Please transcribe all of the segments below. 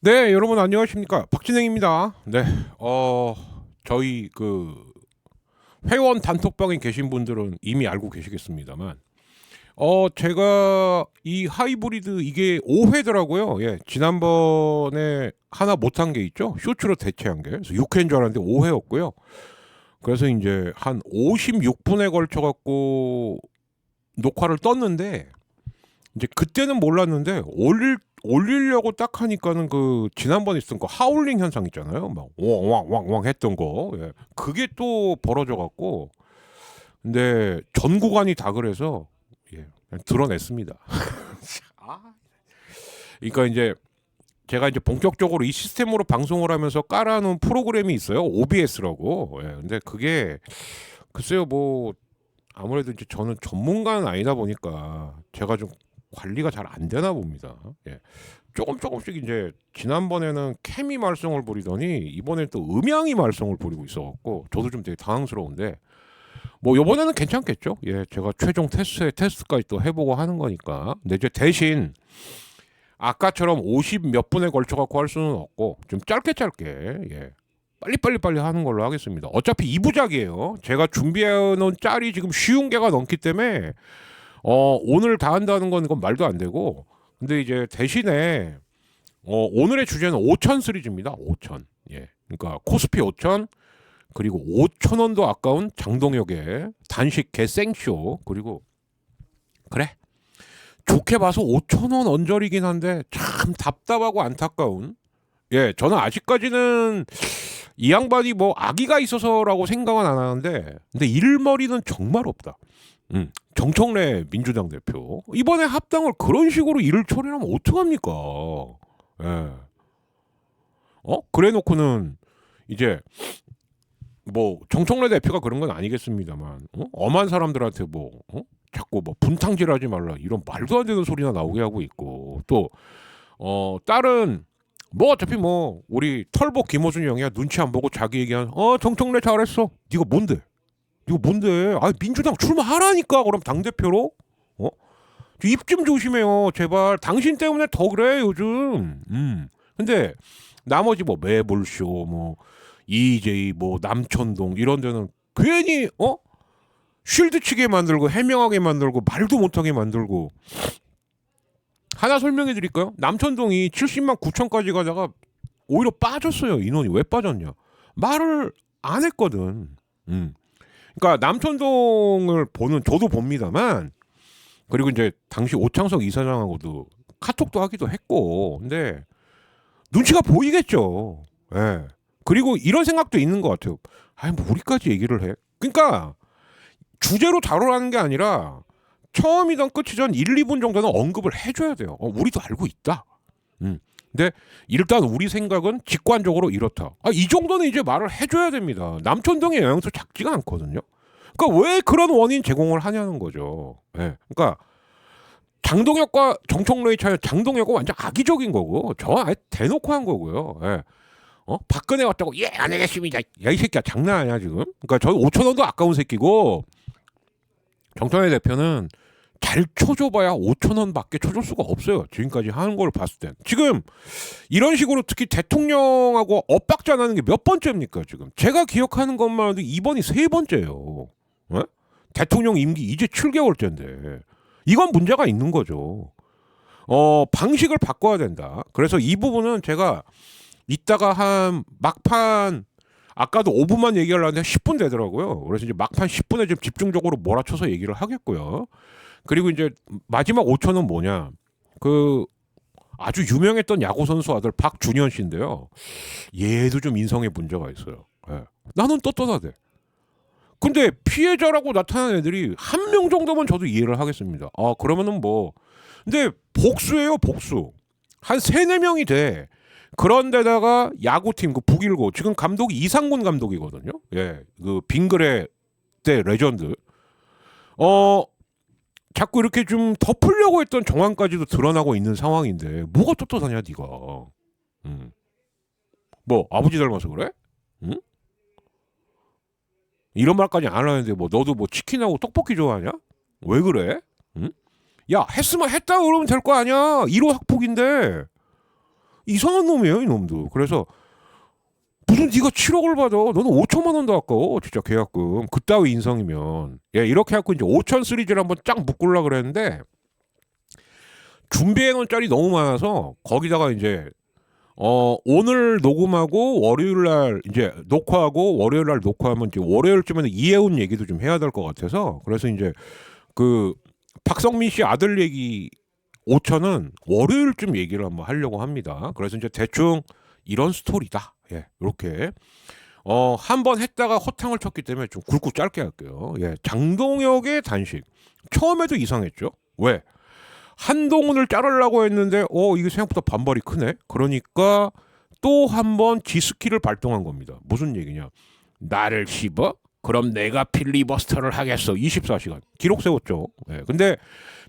네, 여러분 안녕하십니까? 박진행입니다. 네, 저희 회원 단톡방에 계신 분들은 이미 알고 계시겠습니다만, 제가 이 하이브리드 이게 5회더라고요. 예, 지난번에 하나 못한 게 있죠? 쇼츠로 대체한 게. 그래서 6회인 줄 알았는데 5회였고요. 그래서 이제 한 56분에 걸쳐 갖고 녹화를 떴는데, 이제 그때는 몰랐는데 올리려고 딱 하니까는 그 지난번에 있었던 거 하울링 현상 있잖아요. 막 왕왕왕왕 했던 거. 예. 그게 또 벌어져 갖고 근데 전 구간이 다 그래서 예. 그냥 드러냈습니다. 아. 그러니까 이제 제가 이제 본격적으로 이 시스템으로 방송을 하면서 깔아놓은 프로그램이 있어요. OBS라고. 예. 근데 그게 글쎄요 뭐 아무래도 이제 저는 전문가는 아니다 보니까 제가 좀 관리가 잘 안 되나 봅니다. 예. 조금씩 이제 지난번에는 케미 말썽을 부리더니 이번에 또 음향이 말썽을 부리고 있어갖고 저도 좀 되게 당황스러운데 뭐 이번에는 괜찮겠죠. 예, 제가 최종 테스트까지 또 해보고 하는 거니까. 근데 이제 대신 아까처럼 50 몇 분에 걸쳐갖고 할 수는 없고 좀 짧게 예. 빨리 하는 걸로 하겠습니다. 어차피 2부작이에요. 제가 준비해놓은 짤이 지금 쉬운 개가 넘기 때문에 오늘 다 한다는 건 이건 말도 안 되고 근데 이제 대신에 오늘의 주제는 5천 시리즈입니다. 5천. 예. 그러니까 코스피 5천 그리고 5천 원도 아까운 장동혁의 단식 개생쇼 그리고 그래 좋게 봐서 5천 원 언저리긴 한데 참 답답하고 안타까운 예 저는 아직까지는 이 양반이 뭐 악의가 있어서라고 생각은 안 하는데 근데 일머리는 정말 없다. 정청래 민주당 대표 이번에 합당을 그런 식으로 일을 처리하면 어떡합니까? 예. 그래놓고는 이제 뭐 정청래 대표가 그런 건 아니겠습니다만 엄한 사람들한테 뭐 자꾸 뭐 분탕질하지 말라 이런 말도 안 되는 소리나 나오게 하고 있고 또 다른 뭐 어차피 뭐 우리 털보 김호준이 형이야 눈치 안 보고 자기 얘기한 정청래 잘했어 네가 뭔데 이거 뭔데? 아 민주당 출마하라니까 그럼 당 대표로? 입 좀 조심해요 제발. 당신 때문에 더 그래 요즘. 근데 나머지 뭐 매불쇼 뭐 EJ 뭐 남천동 이런 데는 괜히 쉴드 치게 만들고 해명하게 만들고 말도 못하게 만들고 하나 설명해 드릴까요? 남천동이 70만 9천까지 가다가 오히려 빠졌어요. 인원이 왜 빠졌냐? 말을 안 했거든. 그러니까 남천동을 보는 저도 봅니다만 그리고 이제 당시 오창석 이사장하고도 카톡도 하기도 했고 근데 눈치가 보이겠죠. 예. 그리고 이런 생각도 있는 것 같아요. 아니 뭐 우리까지 얘기를 해. 그러니까 주제로 다루라는 게 아니라 처음이든 끝이든 1, 2분 정도는 언급을 해줘야 돼요. 우리도 알고 있다. 근데 일단 우리 생각은 직관적으로 이렇다. 이 정도는 이제 말을 해줘야 됩니다. 남천동의 영향도 작지가 않거든요. 그러니까 왜 그런 원인 제공을 하냐는 거죠. 예. 그러니까 장동혁과 정청래의 차이 장동혁은 완전 악의적인 거고 저 아예 대놓고 한 거고요. 예. 박근혜 왔다고 예 안 하겠습니다. 야 이 새끼야 장난 아니야 지금. 그러니까 저희 5천 원도 아까운 새끼고 정청래 대표는 잘 쳐줘봐야 5천 원밖에 쳐줄 수가 없어요. 지금까지 하는 걸 봤을 땐. 지금 이런 식으로 특히 대통령하고 엇박자나는 게 몇 번째입니까 지금. 제가 기억하는 것만 해도 이번이 세 번째예요. 예? 대통령 임기 이제 7개월째인데 이건 문제가 있는 거죠. 방식을 바꿔야 된다. 그래서 이 부분은 제가 이따가 한 막판 아까도 5분만 얘기하려는데 10분 되더라고요. 그래서 이제 막판 10분에 좀 집중적으로 몰아쳐서 얘기를 하겠고요. 그리고 이제 마지막 5천은 뭐냐? 그 아주 유명했던 야구 선수 아들 박준현 씨인데요. 얘도 좀 인성에 문제가 있어요. 예. 나는 떳떳하대. 근데 피해자라고 나타난 애들이 한 명 정도면 저도 이해를 하겠습니다. 그러면은 뭐 근데 복수예요, 복수. 한 세네 명이 돼. 그런데다가 야구팀 그 북일고 지금 감독이 이상군 감독이거든요. 예. 그 빙그레 때 레전드. 자꾸 이렇게 좀 덮으려고 했던 정황까지도 드러나고 있는 상황인데 뭐가 떳떳하냐 네가. 뭐 아버지 닮아서 그래? 응? 이런 말까지 안 하는데 뭐 너도 뭐 치킨하고 떡볶이 좋아하냐? 왜 그래? 응? 야 했으면 했다 그러면 될 거 아니야. 1호 학폭인데 이상한 놈이에요, 이 놈도. 그래서 무슨 네가 7억을 받아? 너는 5천만 원도 아까워, 진짜 계약금. 그따위 인성이면. 예, 이렇게 해갖고 이제 5천 시리즈를 한번 쫙 묶으려 그랬는데 준비해 놓은 짤이 너무 많아서 거기다가 이제 오늘 녹음하고 월요일 날 이제 녹화하고 월요일 날 녹화하면 이제 월요일쯤에는 이혜훈 얘기도 좀 해야 될 것 같아서 그래서 이제 그 박성민 씨 아들 얘기 5천은 월요일쯤 얘기를 한번 하려고 합니다. 그래서 이제 대충 이런 스토리다. 예, 이렇게 한번 했다가 허탕을 쳤기 때문에 좀 굵고 짧게 할게요. 예, 장동혁의 단식 처음에도 이상했죠. 왜? 한동훈을 자르려고 했는데 이게 생각보다 반발이 크네. 그러니까 또 한 번 지스키를 발동한 겁니다. 무슨 얘기냐? 나를 씹어? 그럼 내가 필리버스터를 하겠어. 24시간 기록 세웠죠. 네. 근데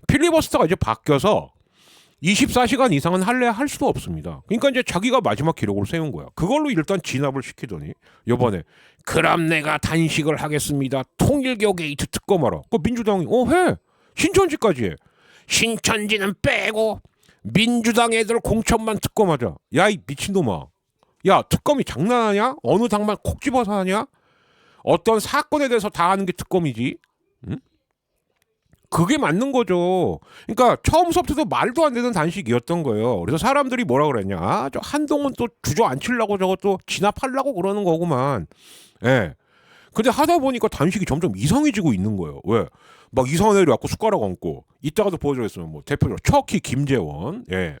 필리버스터가 이제 바뀌어서 24시간 이상은 할 수도 없습니다. 그러니까 이제 자기가 마지막 기록을 세운 거야. 그걸로 일단 진압을 시키더니 이번에 그럼 내가 단식을 하겠습니다. 통일교 게이트 특검하라. 그 민주당이 해. 신천지까지 해. 신천지는 빼고 민주당 애들 공천만 특검하자. 야, 이 미친놈아. 야, 특검이 장난하냐? 어느 당만 콕 집어서 하냐? 어떤 사건에 대해서 다 하는 게 특검이지. 응? 그게 맞는 거죠. 그러니까 처음부터도 말도 안 되는 단식이었던 거예요. 그래서 사람들이 뭐라 그랬냐? 저 한동훈 또 주저앉히려고 저것도 진압하려고 그러는 거구만. 예. 근데 하다 보니까 단식이 점점 이상해지고 있는 거예요. 왜? 막 이상한 애들이 왔고 숟가락 얹고 이따가도 보여주겠으면 뭐 대표적으로 척키 김재원. 예.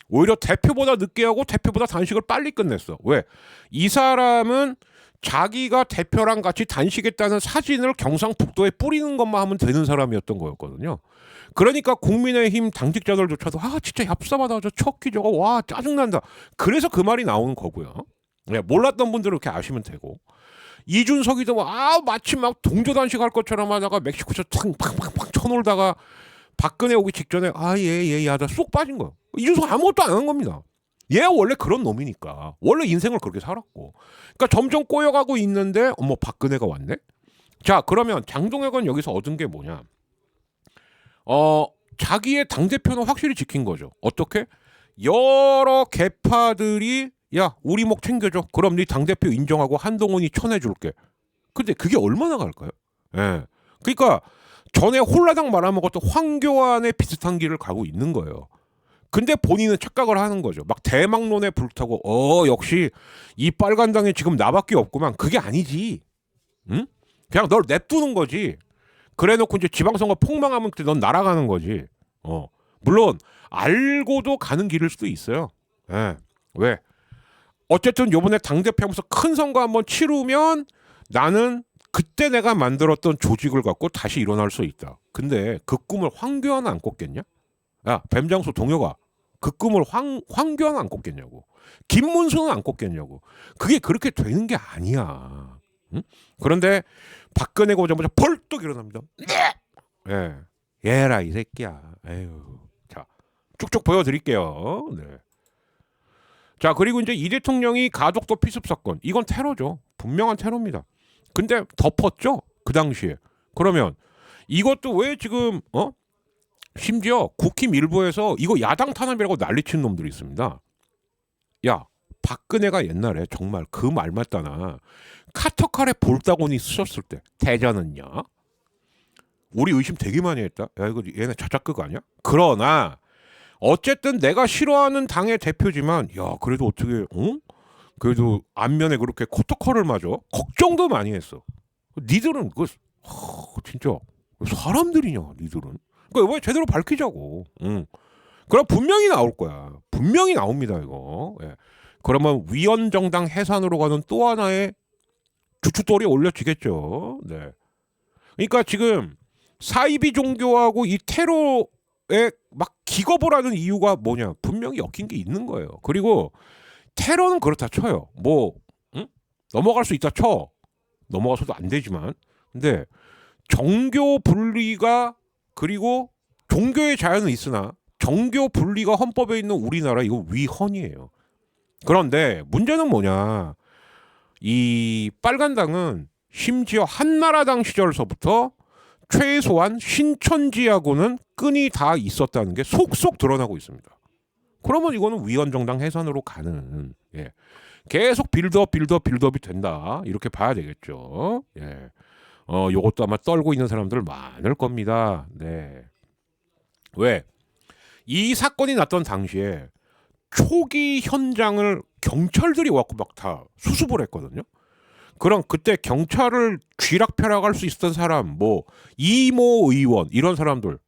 오히려 대표보다 늦게 하고 대표보다 단식을 빨리 끝냈어. 왜? 이 사람은 자기가 대표랑 같이 단식했다는 사진을 경상북도에 뿌리는 것만 하면 되는 사람이었던 거였거든요. 그러니까 국민의힘 당직자들조차도 진짜 얍삽하다 저 척키 저거 와 짜증난다. 그래서 그 말이 나오는 거고요. 예, 몰랐던 분들은 이렇게 아시면 되고. 이준석이도 마치 막 동조단식 할 것처럼 하다가 멕시코에서 팡팡팡팡 쳐놀다가 박근혜 오기 직전에 예 하다 쏙 빠진 거야. 이준석 아무것도 안 한 겁니다. 얘 원래 그런 놈이니까 원래 인생을 그렇게 살았고 그러니까 점점 꼬여가고 있는데 박근혜가 왔네. 자, 그러면 장동혁은 여기서 얻은 게 뭐냐? 자기의 당대표는 확실히 지킨 거죠. 어떻게? 여러 개파들이 야 우리 목 챙겨줘. 그럼 네 당대표 인정하고 한동훈이 쳐내줄게. 근데 그게 얼마나 갈까요? 예. 그러니까 전에 홀라당 말아먹었던 황교안의 비슷한 길을 가고 있는 거예요. 근데 본인은 착각을 하는 거죠. 막 대망론에 불타고 역시 이 빨간당에 지금 나밖에 없구만. 그게 아니지. 응? 그냥 널 냅두는 거지. 그래놓고 이제 지방선거 폭망하면 그때 넌 날아가는 거지. 물론 알고도 가는 길일 수도 있어요. 예. 왜? 어쨌든 요번에 당대표 하면서 큰 선거 한번 치르면 나는 그때 내가 만들었던 조직을 갖고 다시 일어날 수 있다. 근데 그 꿈을 황교안은 안 꿨겠냐? 야, 뱀장수 동혁아. 그 꿈을 황교안은 안 꿨겠냐고. 김문수는 안 꿨겠냐고. 그게 그렇게 되는 게 아니야. 응? 그런데 박근혜가 오자마자 벌떡 일어납니다. 네. 얘라 이 새끼야. 에휴. 자, 쭉쭉 보여드릴게요. 네. 자, 그리고 이제 이 대통령이 가덕도 피습 사건. 이건 테러죠. 분명한 테러입니다. 근데 덮었죠. 그 당시에. 그러면 이것도 왜 지금 심지어 국힘 일부에서 이거 야당 탄압이라고 난리치는 놈들이 있습니다. 야, 박근혜가 옛날에 정말 그 말 맞다나 카터칼에 볼따구니 쓰셨을 때 대전은요. 우리 의심 되게 많이 했다. 야, 이거 얘네 자작극 아니야? 그러나 어쨌든 내가 싫어하는 당의 대표지만 야 그래도 어떻게 그래도 안면에 그렇게 코터컬을 맞아? 걱정도 많이 했어. 니들은 진짜 사람들이냐 니들은. 그러니까 이번에 제대로 밝히자고. 그럼 분명히 나올 거야. 분명히 나옵니다 이거. 예. 그러면 위헌정당 해산으로 가는 또 하나의 주춧돌이 올려지겠죠. 네. 그러니까 지금 사이비 종교하고 이 테러에 막 기겁을 하는 이유가 뭐냐? 분명히 엮인 게 있는 거예요. 그리고 테러는 그렇다 쳐요. 넘어갈 수 있다 쳐. 넘어가서도 안 되지만. 근데 정교 분리가 그리고 종교의 자유는 있으나 정교 분리가 헌법에 있는 우리나라 이거 위헌이에요. 그런데 문제는 뭐냐? 이 빨간당은 심지어 한나라당 시절서부터 최소한 신천지하고는 끈이 다 있었다는 게 속속 드러나고 있습니다. 그러면 이거는 위헌정당 해산으로 가는 예. 계속 빌드업이 된다 이렇게 봐야 되겠죠. 예. 요것도 아마 떨고 있는 사람들 많을 겁니다. 네. 왜? 이 사건이 났던 당시에 초기 현장을 경찰들이 와서 막 다 수습을 했거든요. 그럼 그때 경찰을 쥐락펴락할 수 있었던 사람, 뭐 이모 의원 이런 사람들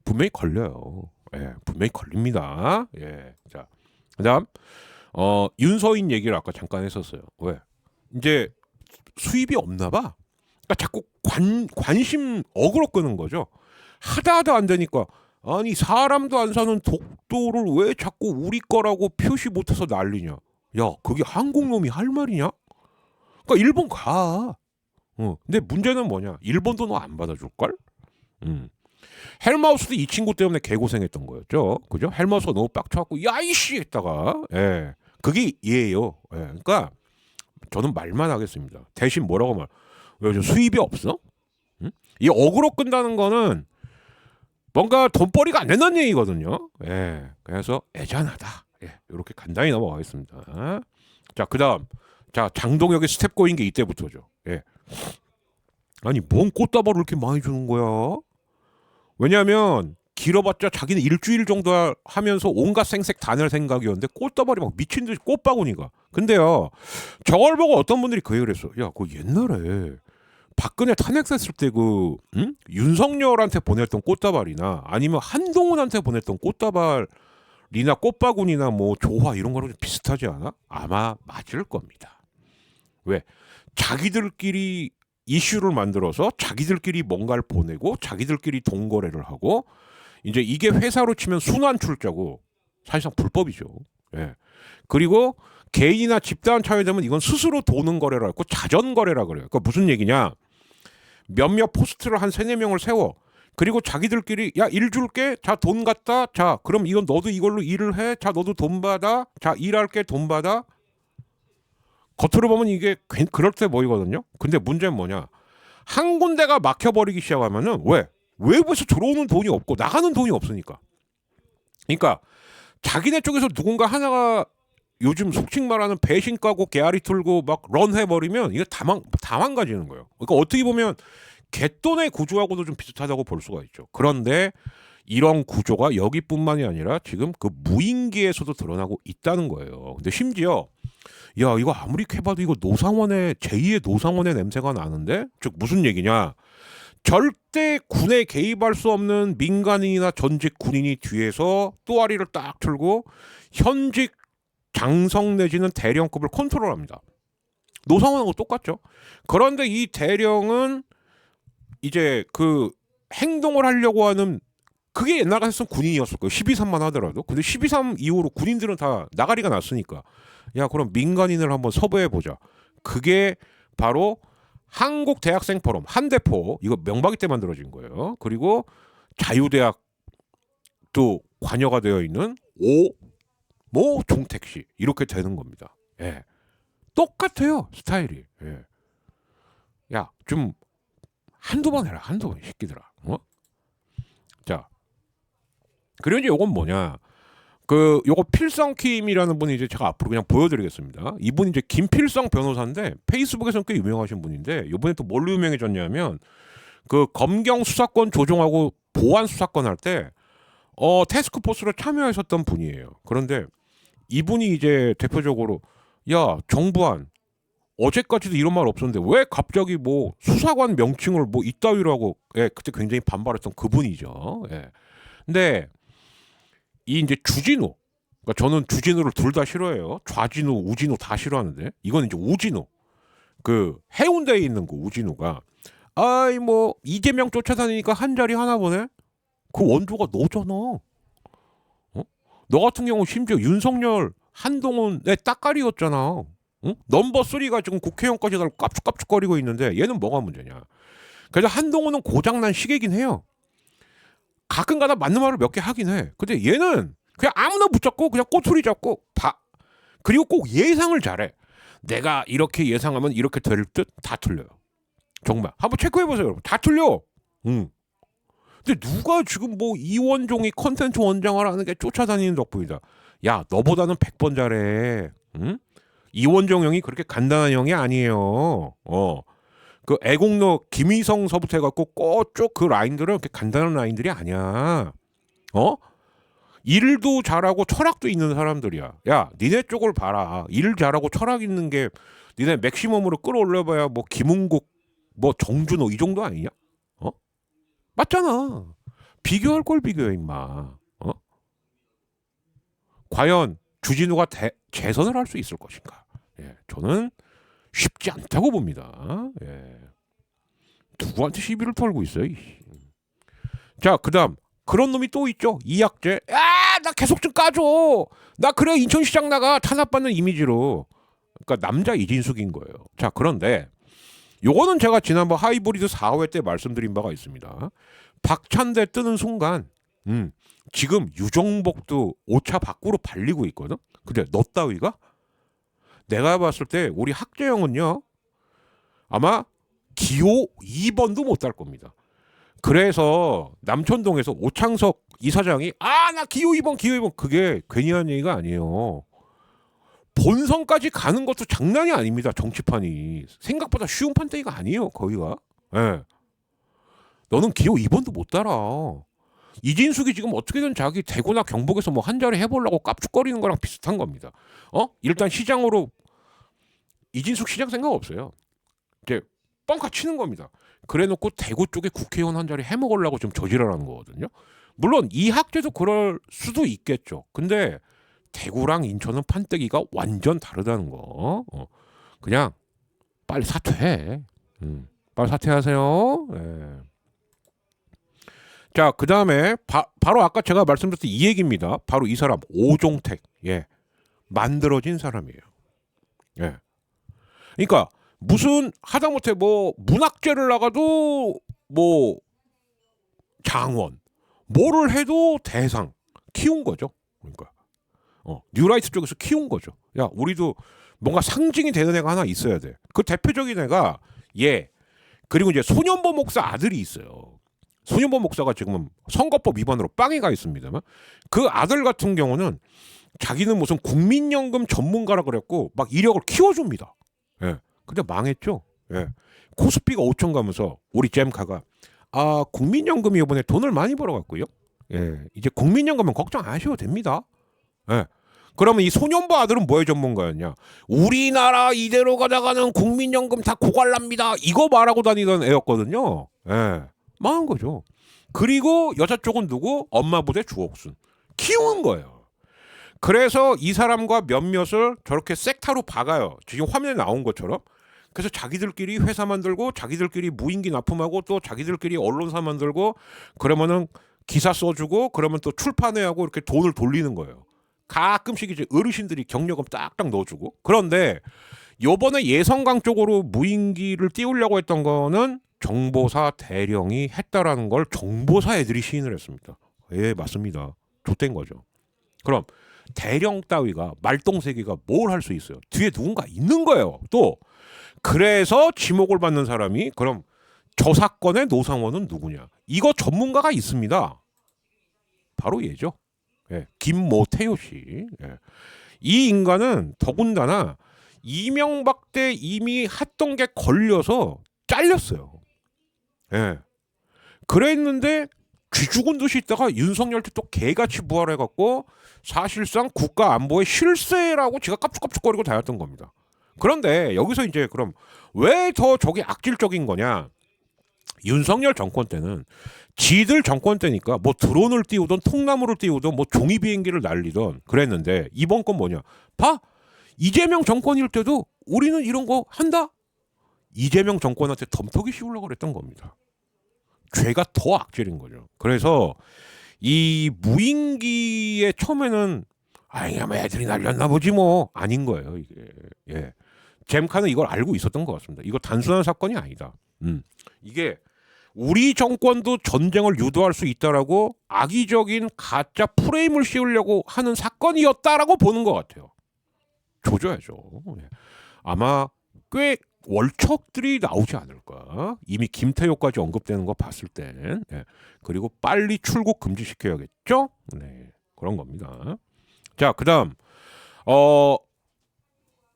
분명히 걸려요. 예, 분명히 걸립니다. 예, 자, 그다음 윤서인 얘기를 아까 잠깐 했었어요. 왜? 이제 수입이 없나 봐. 그러니까 자꾸 관심 어그로 끄는 거죠. 하다 안 되니까 아니 사람도 안 사는 독도를 왜 자꾸 우리 거라고 표시 못해서 난리냐. 야 그게 한국놈이 할 말이냐? 그러니까 일본 가. 근데 문제는 뭐냐? 일본도 너 안 받아줄걸? 헬마우스도 이 친구 때문에 개고생했던 거였죠. 그죠? 헬마우스가 너무 빡쳐갖고 야이씨 했다가 예. 그게 얘예요. 예. 그러니까 저는 말만 하겠습니다. 대신 뭐라고 말? 왜 저 수입이 없어? 응? 이 어그로 끈다는 거는 뭔가 돈벌이가 안 된다는 얘기거든요. 예. 그래서 애잔하다. 예. 이렇게 간단히 넘어가겠습니다. 자, 그다음. 자, 장동혁의 스텝 꼬인 게 이때부터죠. 예. 아니, 뭔 꽃다발을 이렇게 많이 주는 거야? 왜냐면 길어봤자 자기는 일주일 정도 하면서 온갖 생색 다 낼 생각이었는데 꽃다발이 막 미친 듯이 꽃바구니가. 근데요. 저걸 보고 어떤 분들이 그 얘기를 했어. 야, 그 옛날에 박근혜 탄핵했을 때 윤석열한테 보냈던 꽃다발이나 아니면 한동훈한테 보냈던 꽃다발이나 꽃바구니나 뭐 조화 이런 거랑 좀 비슷하지 않아? 아마 맞을 겁니다. 왜? 자기들끼리 이슈를 만들어서 자기들끼리 뭔가를 보내고 자기들끼리 동거래를 하고 이제 이게 회사로 치면 순환 출자고 사실상 불법이죠. 예. 그리고 개인이나 집단 차이되면 이건 스스로 도는 거래라 했고 자전 거래라 그래요. 그러니까 무슨 얘기냐? 몇몇 포스트를 한 3-4명을 세워. 그리고 자기들끼리 야 일 줄게. 자 돈 갖다. 자 그럼 이건 너도 이걸로 일을 해. 자 너도 돈 받아. 자 일할게 돈 받아. 겉으로 보면 이게 그럴듯해 보이거든요. 근데 문제는 뭐냐? 한 군데가 막혀버리기 시작하면은 왜? 외부에서 들어오는 돈이 없고 나가는 돈이 없으니까. 그러니까 자기네 쪽에서 누군가 하나가 요즘 속칭 말하는 배신 까고 개아리 틀고 막 런해버리면 이게 다 망가지는 거예요. 그러니까 어떻게 보면 갯돈의 구조하고도 좀 비슷하다고 볼 수가 있죠. 그런데 이런 구조가 여기뿐만이 아니라 지금 그 무인기에서도 드러나고 있다는 거예요. 근데 심지어 야 이거 아무리 캐봐도 이거 노상원의 제2의 노상원의 냄새가 나는데? 즉 무슨 얘기냐? 절대 군에 개입할 수 없는 민간인이나 전직 군인이 뒤에서 또아리를 딱 틀고 현직 장성 내지는 대령급을 컨트롤합니다. 노상원하고 똑같죠. 그런데 이 대령은 이제 그 행동을 하려고 하는 그게 옛날 같았으면 군인이었을 거예요. 12.3만 하더라도. 근데 12.3 이후로 군인들은 다 나가리가 났으니까 야 그럼 민간인을 한번 섭외해보자. 그게 바로 한국 대학생 포럼 한대포 이거 명박이 때 만들어진 거예요. 그리고 자유대학도 관여가 되어 있는 종택씨 이렇게 되는 겁니다. 예. 똑같아요 스타일이. 예. 야 좀 한두 번 해라 한두 번 새끼들아. 자 그리고 이제 요건 뭐냐 요거 필성킴이라는 분이 이제 제가 앞으로 그냥 보여드리겠습니다. 이분이 이제 김필성 변호사인데 페이스북에서는 꽤 유명하신 분인데 이번에 또 뭘로 유명해졌냐면 그 검경 수사권 조정하고 보안 수사권 할 때 태스크포스로 참여하셨던 분이에요. 그런데 이분이 이제 대표적으로 야 정부안 어제까지도 이런 말 없었는데 왜 갑자기 뭐 수사관 명칭을 뭐 이따위로 하고 예, 그때 굉장히 반발했던 그분이죠. 예. 근데 이 이제 주진우 그러니까 저는 주진우를 둘 다 싫어해요. 좌진우, 우진우 다 싫어하는데 이건 이제 우진우 그 해운대에 있는 그 우진우가 아이 뭐 이재명 쫓아다니니까 한 자리 하나 보네. 그 원조가 너잖아. 너 같은 경우 심지어 윤석열 한동훈의 따까리였잖아. 넘버 3가 지금 국회의원까지 달고 깝죽깝죽거리고 있는데 얘는 뭐가 문제냐. 그래서 한동훈은 고장난 시계긴 해요. 가끔가다 맞는 말을 몇 개 하긴 해. 근데 얘는 그냥 아무나 붙잡고 그냥 꼬투리 잡고 그리고 꼭 예상을 잘해. 내가 이렇게 예상하면 이렇게 될 듯 다 틀려요. 정말 한번 체크해보세요 여러분. 다 틀려. 근데 누가 지금 뭐 이원종이 컨텐츠 원장을 하는 게 쫓아다니는 덕분이다. 야, 너보다는 100번 잘해. 응? 이원종 형이 그렇게 간단한 형이 아니에요. 그 애공로 김희성서부터 해갖고 꼬쭉 그 라인들은 그렇게 간단한 라인들이 아니야. 일도 잘하고 철학도 있는 사람들이야. 야, 니네 쪽을 봐라. 일 잘하고 철학 있는 게 니네 맥시멈으로 끌어올려봐야 뭐 김은국, 뭐 정준호 이 정도 아니냐? 맞잖아. 비교할 걸 비교해 임마. 과연 주진우가 재선을 할 수 있을 것인가? 예, 저는 쉽지 않다고 봅니다. 예. 누구한테 시비를 털고 있어요? 자, 그다음 그런 놈이 또 있죠. 이학재. 야, 나 계속 좀 까줘. 나 그래 인천시장 나가 탄압받는 이미지로. 그러니까 남자 이진숙인 거예요. 자, 그런데 요거는 제가 지난번 하이브리드 4회 때 말씀드린 바가 있습니다. 박찬대 뜨는 순간 지금 유정복도 오차 밖으로 발리고 있거든. 근데 너 따위가 내가 봤을 때 우리 학재형은요 아마 기호 2번도 못 달 겁니다. 그래서 남천동에서 오창석 이사장이 나 기호 2번 기호 2번 그게 괜히 한 얘기가 아니에요. 본선까지 가는 것도 장난이 아닙니다. 정치판이 생각보다 쉬운 판때기가 아니에요. 거기가. 예. 너는 기호 2번도 못 달아. 이진숙이 지금 어떻게든 자기 대구나 경북에서 뭐 한 자리 해보려고 깝죽거리는 거랑 비슷한 겁니다. 일단 시장으로 이진숙 시장 생각 없어요. 이제 뻥카 치는 겁니다. 그래놓고 대구 쪽에 국회의원 한 자리 해먹으려고 좀 저지르라는 거거든요. 물론 이학재도 그럴 수도 있겠죠. 근데 대구랑 인천은 판때기가 완전 다르다는 거. 그냥 빨리 사퇴해. 빨리 사퇴하세요. 예. 자, 그 다음에 바로 아까 제가 말씀드렸던 이 얘기입니다. 바로 이 사람 오종택. 예, 만들어진 사람이에요. 예. 그러니까 무슨 하다못해 뭐 문학제를 나가도 뭐 장원, 뭐를 해도 대상 키운 거죠. 그러니까 뉴라이트 쪽에서 키운 거죠. 야, 우리도 뭔가 상징이 되는 애가 하나 있어야 돼. 그 대표적인 애가 얘. 그리고 이제 소년보 목사 아들이 있어요. 소년보 목사가 지금 선거법 위반으로 빵에 가 있습니다만 그 아들 같은 경우는 자기는 무슨 국민연금 전문가라 그랬고 막 이력을 키워줍니다. 예. 근데 망했죠. 예. 코스피가 5천 가면서 우리 잼카가 국민연금이 이번에 돈을 많이 벌어갔고요. 예. 이제 국민연금은 걱정 안 하셔도 됩니다. 예. 그러면 이 소년보 아들은 뭐의 전문가였냐? 우리나라 이대로 가다가는 국민연금 다 고갈납니다. 이거 말하고 다니던 애였거든요. 예. 망한 거죠. 그리고 여자 쪽은 누구? 엄마 부대 주옥순. 키우는 거예요. 그래서 이 사람과 몇몇을 저렇게 섹타로 박아요. 지금 화면에 나온 것처럼. 그래서 자기들끼리 회사 만들고 자기들끼리 무인기 납품하고 또 자기들끼리 언론사 만들고 그러면은 기사 써주고 그러면 또 출판회하고 이렇게 돈을 돌리는 거예요. 가끔씩 이제 어르신들이 경력금 딱딱 넣어주고. 그런데 요번에 예성강 쪽으로 무인기를 띄우려고 했던 거는 정보사 대령이 했다라는 걸 정보사 애들이 시인을 했습니다. 예, 맞습니다. 좆된 거죠. 그럼 대령 따위가 말똥새끼가 뭘 할 수 있어요? 뒤에 누군가 있는 거예요. 또 그래서 지목을 받는 사람이 그럼 저 사건의 노상원은 누구냐? 이거 전문가가 있습니다. 바로 얘죠. 예, 김모태요 씨. 예. 이 인간은 더군다나 이명박 때 이미 했던 게 걸려서 잘렸어요. 예. 그랬는데 쥐 죽은 듯이 있다가 윤석열 때 또 개같이 부활해갖고 사실상 국가 안보의 실세라고 제가 깝죽깝죽거리고 다녔던 겁니다. 그런데 여기서 이제 그럼 왜 더 저게 악질적인 거냐? 윤석열 정권 때는 지들 정권 때니까 뭐 드론을 띄우던 통나무를 띄우던 뭐 종이 비행기를 날리던 그랬는데 이번 건 뭐냐? 봐! 이재명 정권일 때도 우리는 이런 거 한다? 이재명 정권한테 덤터기 씌우려고 그랬던 겁니다. 죄가 더 악질인 거죠. 그래서 이 무인기에 처음에는 뭐 애들이 날렸나 보지 뭐 아닌 거예요. 이게. 예. 잼카는 이걸 알고 있었던 것 같습니다. 이거 단순한 사건이 아니다. 이게 우리 정권도 전쟁을 유도할 수 있다라고 악의적인 가짜 프레임을 씌우려고 하는 사건이었다라고 보는 것 같아요. 조져야죠. 아마 꽤 월척들이 나오지 않을까. 이미 김태효까지 언급되는 거 봤을 땐. 네. 그리고 빨리 출국 금지시켜야겠죠. 네, 그런 겁니다. 자, 그다음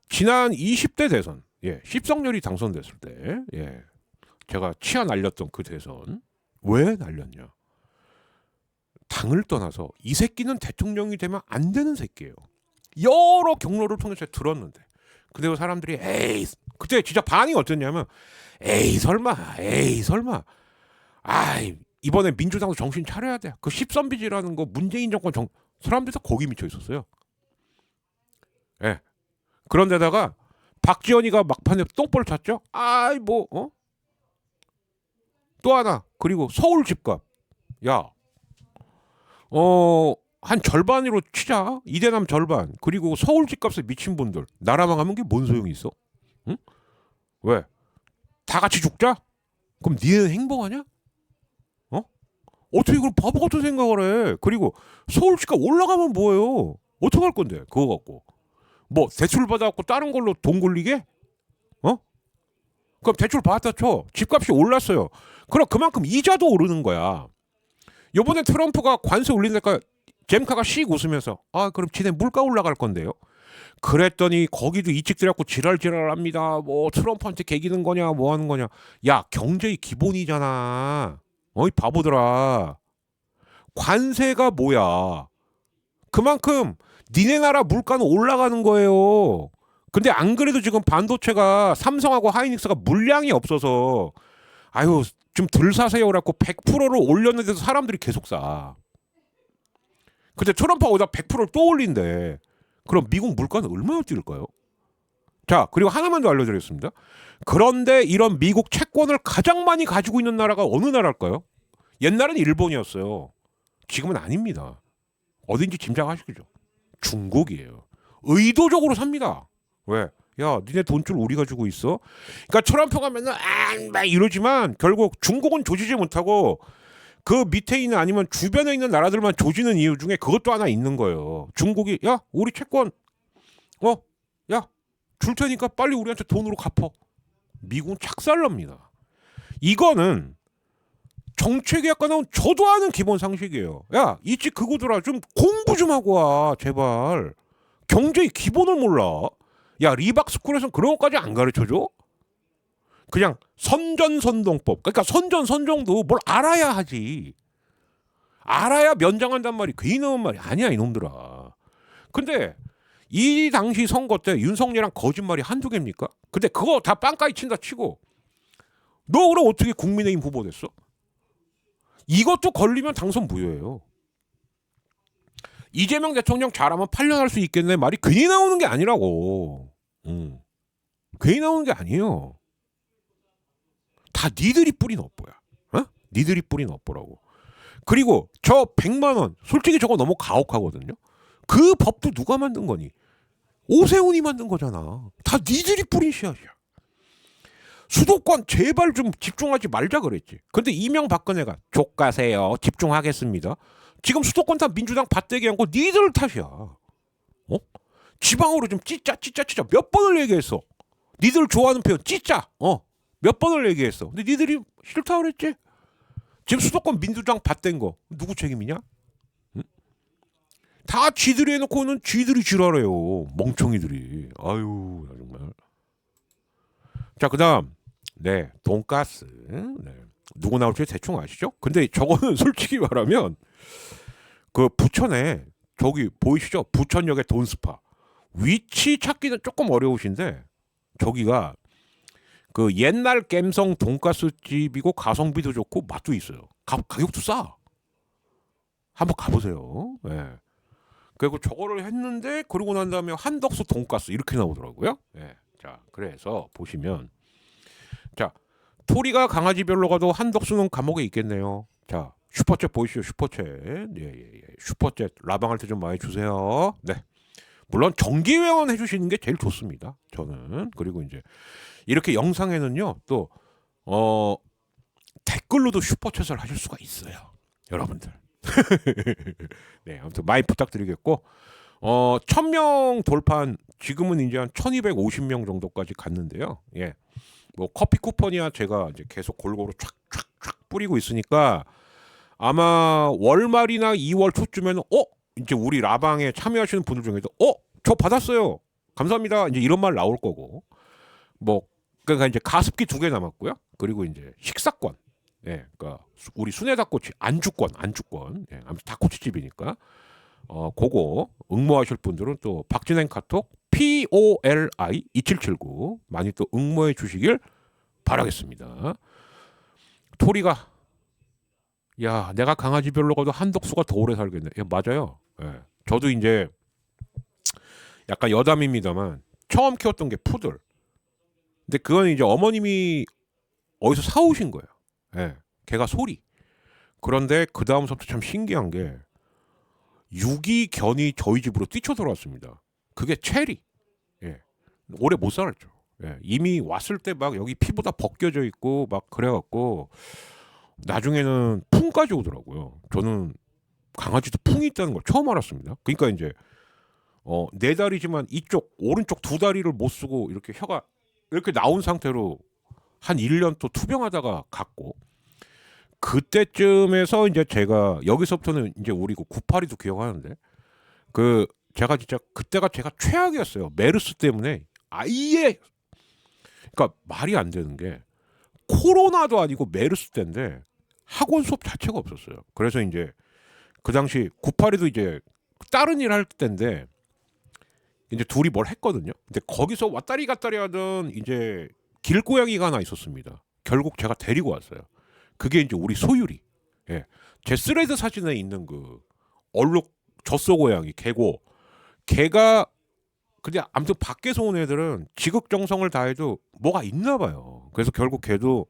지난 20대 대선, 십성열이 당선됐을 때, 제가 치아 날렸던 그 대선 왜 날렸냐? 당을 떠나서 이 새끼는 대통령이 되면 안 되는 새끼예요. 여러 경로를 통해서 들었는데, 그대로 사람들이 에이, 그때 진짜 반응이 어땠냐면 에이 설마, 아이 이번에 민주당도 정신 차려야 돼. 그 십선비지라는 거 문재인 정권 사람들이 다 거기 미쳐 있었어요. 예. 그런데다가 박지원이가 막판에 똥볼 찼죠. 아이 뭐 또 하나. 그리고 서울 집값. 야, 한 절반으로 치자. 이대남 절반. 그리고 서울 집값에 미친 분들. 나라 망하면 게 뭔 소용이 있어? 응? 왜? 다 같이 죽자? 그럼 니네는 행복하냐? 어떻게 그걸 바보 같은 생각을 해? 그리고 서울 집값 올라가면 뭐예요? 어떡할 건데? 그거 갖고. 뭐 대출 받아갖고 다른 걸로 돈 굴리게? 그럼 대출 받았다 쳐. 집값이 올랐어요. 그럼 그만큼 이자도 오르는 거야. 요번에 트럼프가 관세 올리니까 잼카가 씩 웃으면서 그럼 지네 물가 올라갈 건데요. 그랬더니 거기도 이직들갖고 지랄합니다. 뭐 트럼프한테 개기는 거냐 뭐 하는 거냐. 야, 경제의 기본이잖아. 이 바보들아. 관세가 뭐야. 그만큼 니네 나라 물가는 올라가는 거예요. 근데 안 그래도 지금 반도체가 삼성하고 하이닉스가 물량이 없어서 아유 좀 덜 사세요라고 100%를 올렸는데도 사람들이 계속 사. 근데 트럼프가 어디다 100%를 또 올린대. 그럼 미국 물가는 얼마나 뛸까요? 자, 그리고 하나만 더 알려드리겠습니다. 그런데 이런 미국 채권을 가장 많이 가지고 있는 나라가 어느 나라일까요? 옛날엔 일본이었어요. 지금은 아닙니다. 어딘지 짐작하시죠? 중국이에요. 의도적으로 삽니다. 왜? 야, 니네 돈줄 우리 가지고 있어? 그러니까 트럼프가 맨날 막 이러지만 결국 중국은 조지지 못하고 그 밑에 있는 아니면 주변에 있는 나라들만 조지는 이유 중에 그것도 하나 있는 거예요. 중국이 야, 우리 채권 야, 줄 테니까 빨리 우리한테 돈으로 갚어. 미국은 착살납니다. 이거는 정책학과 나온 저도 아는 기본 상식이에요. 야, 이치 그거더라. 좀 공부 좀 하고 와, 제발. 경제의 기본을 몰라. 야, 리박스쿨에서는 그런 것까지 안 가르쳐줘? 그냥 선전선동법. 그러니까 선전선정도 뭘 알아야 하지. 알아야 면장한단 말이 괜히 나온 말이 아니야, 이놈들아. 근데 이 당시 선거 때 윤석열이랑 거짓말이 한두 개입니까? 근데 그거 다 빵까지 친다 치고 너 그럼 어떻게 국민의힘 후보 됐어? 이것도 걸리면 당선 무효예요. 이재명 대통령 잘하면 8년 할 수 있겠네 말이 괜히 나오는 게 아니라고. 괜히 나오는 게 아니에요. 다 니들이 뿌린 업보야. 니들이 뿌린 업보라고. 그리고 저 100만 원 솔직히 저거 너무 가혹하거든요. 그 법도 누가 만든 거니? 오세훈이 만든 거잖아. 다 니들이 뿌린 씨앗이야. 수도권 제발 좀 집중하지 말자 그랬지. 근데 이명박근혜가 족가세요. 집중하겠습니다. 지금 수도권 다 민주당 밭대기 한 거 니들 탓이야. 지방으로 좀 찢자 몇 번을 얘기했어. 니들 좋아하는 표현 찢자. 몇 번을 얘기했어. 근데 니들이 싫다 그랬지. 지금 수도권 민주당 밭댄 거 누구 책임이냐? 응? 다 쥐들이 해놓고는 쥐들이 지랄해요. 멍청이들이. 아유 정말. 자, 그다음 돈가스. 누구 나올지 대충 아시죠? 근데 저거는 솔직히 말하면 그 부천에 저기 보이시죠? 부천역의 돈스파. 위치 찾기는 조금 어려우신데 저기가 그 옛날 갬성 돈가스 집이고 가성비도 좋고 맛도 있어요. 가격도 싸. 한번 가보세요. 네. 그리고 저거를 했는데 그러고 난 다음에 한덕수 돈가스 이렇게 나오더라고요. 네. 자, 그래서 보시면 자, 토리가 강아지별로 가도 한덕수는 감옥에 있겠네요. 자, 슈퍼챗 보이시죠? 슈퍼챗. 예. 슈퍼챗 라방할 때 좀 많이 주세요. 네. 물론 정기 회원 해주시는 게 제일 좋습니다. 저는. 그리고 이제 이렇게 영상에는요 또 댓글로도 슈퍼챗을 하실 수가 있어요. 여러분들. 네, 아무튼 많이 부탁드리겠고 1000명 돌파한 지금은 이제 한 1250명 정도까지 갔는데요. 예. 뭐 커피 쿠폰이야 제가 이제 계속 골고루 촥촥촥 뿌리고 있으니까 아마 월말이나 2월 초쯤에는 이제 우리 라방에 참여하시는 분들 중에도 저 받았어요. 감사합니다. 이제 이런 말 나올 거고. 뭐 그러니까 이제 가습기 2개 남았고요. 그리고 이제 식사권. 예. 그러니까 우리 순회 닭꼬치 안주권. 예. 아무튼 닭꼬치 집이니까. 그거 응모하실 분들은 또 박진행 카톡 POLI 2779 많이 또 응모해 주시길 바라겠습니다. 토리가 야 내가 강아지별로 가도 한덕수가 더 오래 살겠네. 예, 맞아요. 예. 저도 이제 약간 여담입니다만 처음 키웠던 게 푸들. 근데 그건 이제 어머님이 어디서 사오신 거예요. 예. 걔가 소리. 그런데 그 다음부터 참 신기한 게 유기견이 저희 집으로 뛰쳐들어왔습니다. 그게 체리. 예. 오래 못 살았죠. 예. 이미 왔을 때 막 여기 피부 다 벗겨져 있고 막 그래갖고 나중에는 풍까지 오더라고요. 저는 강아지도 풍이 있다는 걸 처음 알았습니다. 그러니까 이제 네 다리지만 이쪽 오른쪽 2다리를 못 쓰고 이렇게 혀가 이렇게 나온 상태로 한 1년 또 투병하다가 갔고 그때쯤에서 이제 제가 여기서부터는 이제 우리 그 98이도 기억하는데 그 제가 진짜 그때가 제가 최악이었어요. 메르스 때문에 아예 그러니까 말이 안 되는 게 코로나도 아니고 메르스 때인데 학원 수업 자체가 없었어요. 그래서 이제 그 당시 98이도 이제 다른 일 할 때인데 이제 둘이 뭘 했거든요. 근데 거기서 왔다리 갔다리 하던 이제 길고양이가 하나 있었습니다. 결국 제가 데리고 왔어요. 그게 이제 우리 소율이. 예. 제 스레드 사진에 있는 그 얼룩 젖소고양이 개고 걔가 근데 아무튼 밖에서 온 애들은 지극정성을 다해도 뭐가 있나 봐요. 그래서 결국 걔도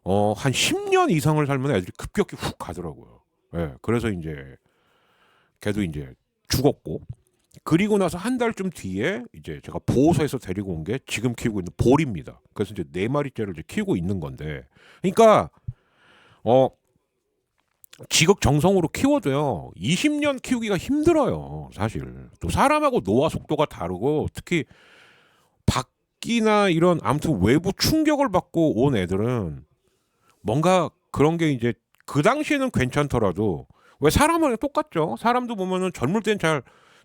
한 10년 이상을 살면 애들이 급격히 훅 가더라고요. 예. 그래서 이제 걔도 이제 죽었고 그리고 나서 한 달쯤 뒤에 이제 제가 보호소에서 데리고 온 게 지금 키우고 있는 볼입니다. 그래서 이제 4마리째를 이제 키우고 있는 건데 그러니까 지극정성으로 키워도요 20년 키우기가 힘들어요. 사실 또 사람하고 노화 속도가 다르고 특히 밖이나 이런 아무튼 외부 충격을 받고 온 애들은 뭔가 그런 게 이제 그 당시에는 괜찮더라도 왜 사람은 똑같죠. 사람도 보면은 젊을 땐 잘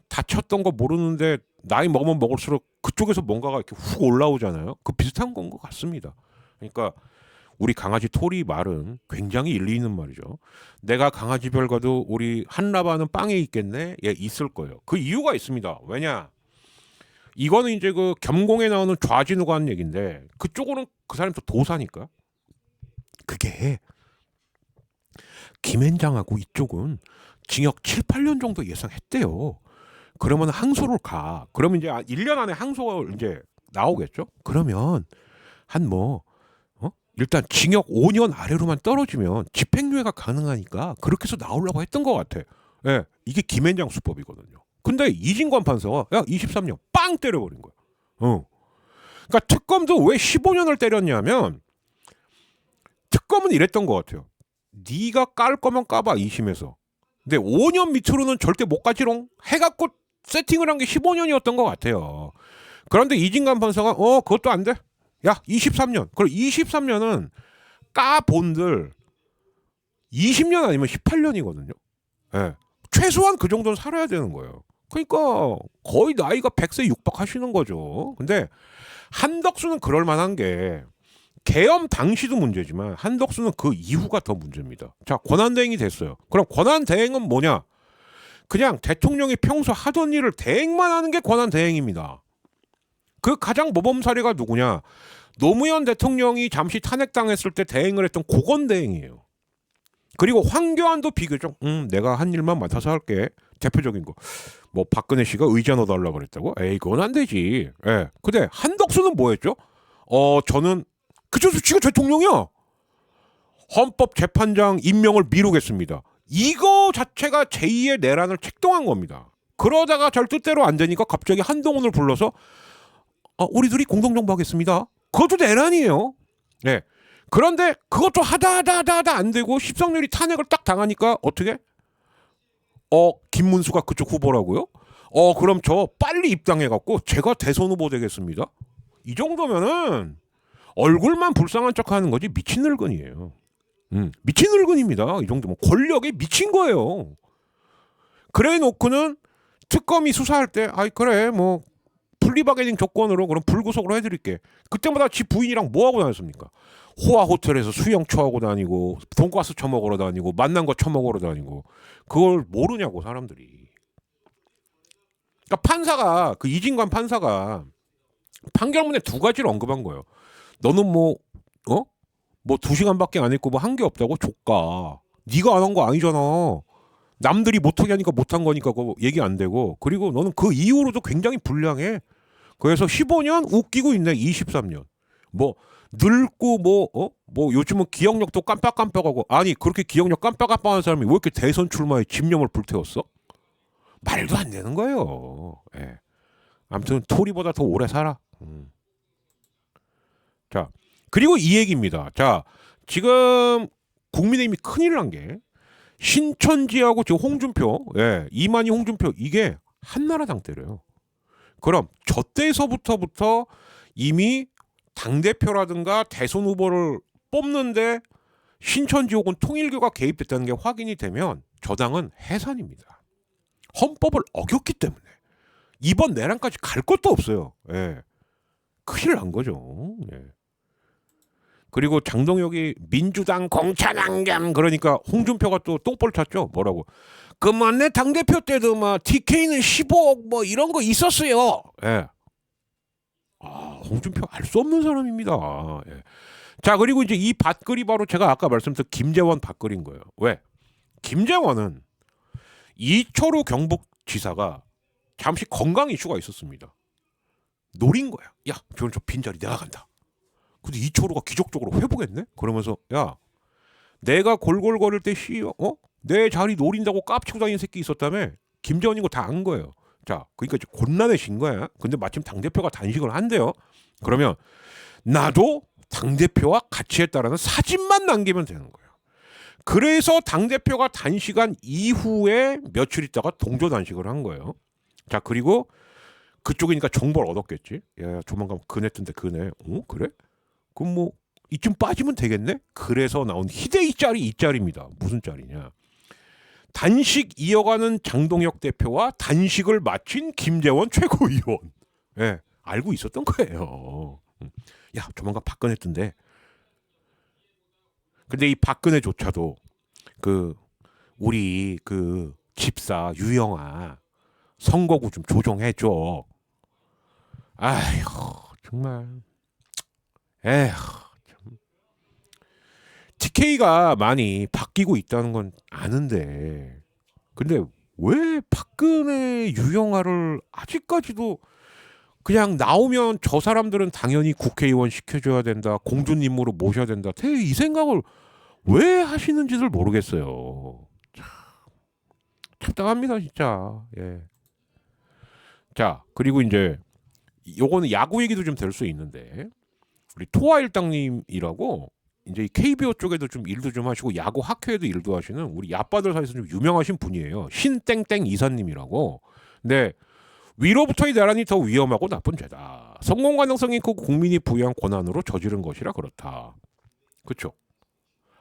다쳤던 거 모르는데 나이 먹으면 먹을수록 그쪽에서 뭔가가 이렇게 훅 올라오잖아요. 그 비슷한 건 것 같습니다. 그러니까 우리 강아지 토리 말은 굉장히 일리 있는 말이죠. 내가 강아지별 가도 우리 한라바는 빵에 있겠네? 예, 있을 거예요. 그 이유가 있습니다. 왜냐? 이거는 이제 그 겸공에 나오는 좌진우가 하는 얘기인데 그쪽으로는 그 사람이 또 도사니까. 그게 김앤장하고 이쪽은 징역 7, 8년 정도 예상했대요. 그러면 항소를 가. 그러면 이제 1년 안에 항소가 이제 나오겠죠? 그러면 한 일단 징역 5년 아래로만 떨어지면 집행유예가 가능하니까 그렇게 해서 나오려고 했던 것 같아. 예, 이게 김앤장 수법이거든요. 근데 이진관 판사가 야 23년 빵 때려버린 거야. 그러니까 특검도 왜 15년을 때렸냐면 특검은 이랬던 것 같아요. 네가 깔 거면 까봐 2심에서. 근데 5년 밑으로는 절대 못 가지롱 해갖고 세팅을 한 게 15년이었던 것 같아요. 그런데 이진관 판사가 그것도 안 돼. 야 23년. 그럼 23년은 까본들 20년 아니면 18년이거든요. 예. 최소한 그 정도는 살아야 되는 거예요. 그러니까 거의 나이가 100세 육박하시는 거죠. 근데 한덕수는 그럴 만한 게 계엄 당시도 문제지만 한덕수는 그 이후가 더 문제입니다. 자, 권한대행이 됐어요. 그럼 권한대행은 뭐냐? 그냥 대통령이 평소 하던 일을 대행만 하는 게 권한대행입니다. 그 가장 모범 사례가 누구냐? 노무현 대통령이 잠시 탄핵당했을 때 대행을 했던 고건대행이에요. 그리고 황교안도 비교적 내가 한 일만 맡아서 할게. 대표적인 거. 뭐 박근혜 씨가 의자 넣어달라고 그랬다고? 에이 그건 안 되지. 예. 근데 한덕수는 뭐 했죠? 저는 그저 지가 대통령이야. 헌법재판장 임명을 미루겠습니다. 이거 자체가 제2의 내란을 책동한 겁니다. 그러다가 절 뜻대로 안 되니까 갑자기 한동훈을 불러서 우리 둘이 공동정부하겠습니다. 그것도 내란이에요. 네. 그런데 그것도 하다 안 되고 십성렬이 탄핵을 딱 당하니까 어떻게? 김문수가 그쪽 후보라고요? 그럼 저 빨리 입당해갖고 제가 대선 후보 되겠습니다. 이 정도면은 얼굴만 불쌍한 척하는 거지 미친 늙은이에요. 미친 늙은입니다. 이 정도면 권력에 미친 거예요. 그래 놓고는 특검이 수사할 때, 아이 그래 뭐 플리바게닝 조건으로 그럼 불구속으로 해드릴게. 그때마다 지 부인이랑 뭐 하고 다녔습니까? 호화 호텔에서 수영 처하고 다니고 돈가스 처먹으러 다니고 만난 거 처먹으러 다니고 그걸 모르냐고 사람들이. 그러니까 판사가 그 이진관 판사가 판결문에 두 가지를 언급한 거예요. 너는 뭐 2시간밖에 안 했고 뭐 한 게 없다고 조까. 네가 안 한 거 아니잖아. 남들이 못하게 하니까 못한 거니까 그거 얘기 안 되고. 그리고 너는 그 이후로도 굉장히 불량해. 그래서 15년 웃기고 있네. 23년. 뭐 늙고 뭐 요즘은 기억력도 깜빡깜빡하고. 아니 그렇게 기억력 깜빡깜빡한 사람이 왜 이렇게 대선 출마에 집념을 불태웠어? 말도 안 되는 거예요. 예. 아무튼 토리보다 더 오래 살아. 자, 그리고 이 얘기입니다. 자, 지금 국민의힘이 큰일 난 게 신천지하고 지금 홍준표, 이만희 홍준표 이게 한나라당 때려요. 그럼 저 때서부터 이미 당대표라든가 대선 후보를 뽑는데 신천지 혹은 통일교가 개입됐다는 게 확인이 되면 저 당은 해산입니다. 헌법을 어겼기 때문에 이번 내란까지 갈 것도 없어요. 예. 큰일 난 거죠. 예. 그리고 장동혁이 민주당 공천안겸 그러니까 홍준표가 또 똥볼 찼죠. 뭐라고? 그만 내 당대표 때도 막 TK는 15억 뭐 이런 거 있었어요. 예. 홍준표 알 수 없는 사람입니다. 예. 자 그리고 이제 이 밭글이 바로 제가 아까 말씀드린 김재원 밭글인 거예요. 왜? 김재원은 이철우 경북지사가 잠시 건강 이슈가 있었습니다. 노린 거야. 야, 저 빈자리 내가 간다. 근데 이철우가 기적적으로 회복했네. 그러면서 야, 내가 골골거릴 때 내 자리 노린다고 깝치고 다니는 새끼 있었다며. 김재원인 거 다 안 거예요. 자, 그러니까 이제 곤란해진 거야. 근데 마침 당대표가 단식을 한대요. 그러면 나도 당대표와 같이 했다라는 사진만 남기면 되는 거예요. 그래서 당대표가 단식한 이후에 며칠 있다가 동조 단식을 한 거예요. 자, 그리고 그쪽이니까 정보를 얻었겠지. 야, 조만간 그네 뜬데 그네. 그래? 그럼 뭐 이쯤 빠지면 되겠네? 그래서 나온 희대이 짤이 이 짤입니다. 무슨 짤이냐? 단식 이어가는 장동혁 대표와 단식을 마친 김재원 최고위원. 예, 알고 있었던 거예요. 야, 조만간 박근혜 뜬대. 근데 이 박근혜조차도 우리 집사 유영아 선거구 좀 조정해줘. 아이고 정말. 에휴. TK가 많이 바뀌고 있다는 건 아는데 근데 왜 박근혜 유영아를 아직까지도 그냥 나오면 저 사람들은 당연히 국회의원 시켜줘야 된다. 공주님으로 모셔야 된다. 이 생각을 왜 하시는지를 모르겠어요. 참 답답합니다 진짜. 예. 자 그리고 이제 요거는 야구 얘기도 좀 될 수 있는데 우리 토아일당님이라고 이제 KBO 쪽에도 좀 일도 좀 하시고 야구 학회에도 일도 하시는 우리 야빠들 사이에서 좀 유명하신 분이에요. 신땡땡 이사님이라고. 근데 위로부터의 내란이 더 위험하고 나쁜 죄다. 성공 가능성이 있고 국민이 부여한 권한으로 저지른 것이라 그렇다. 그렇죠?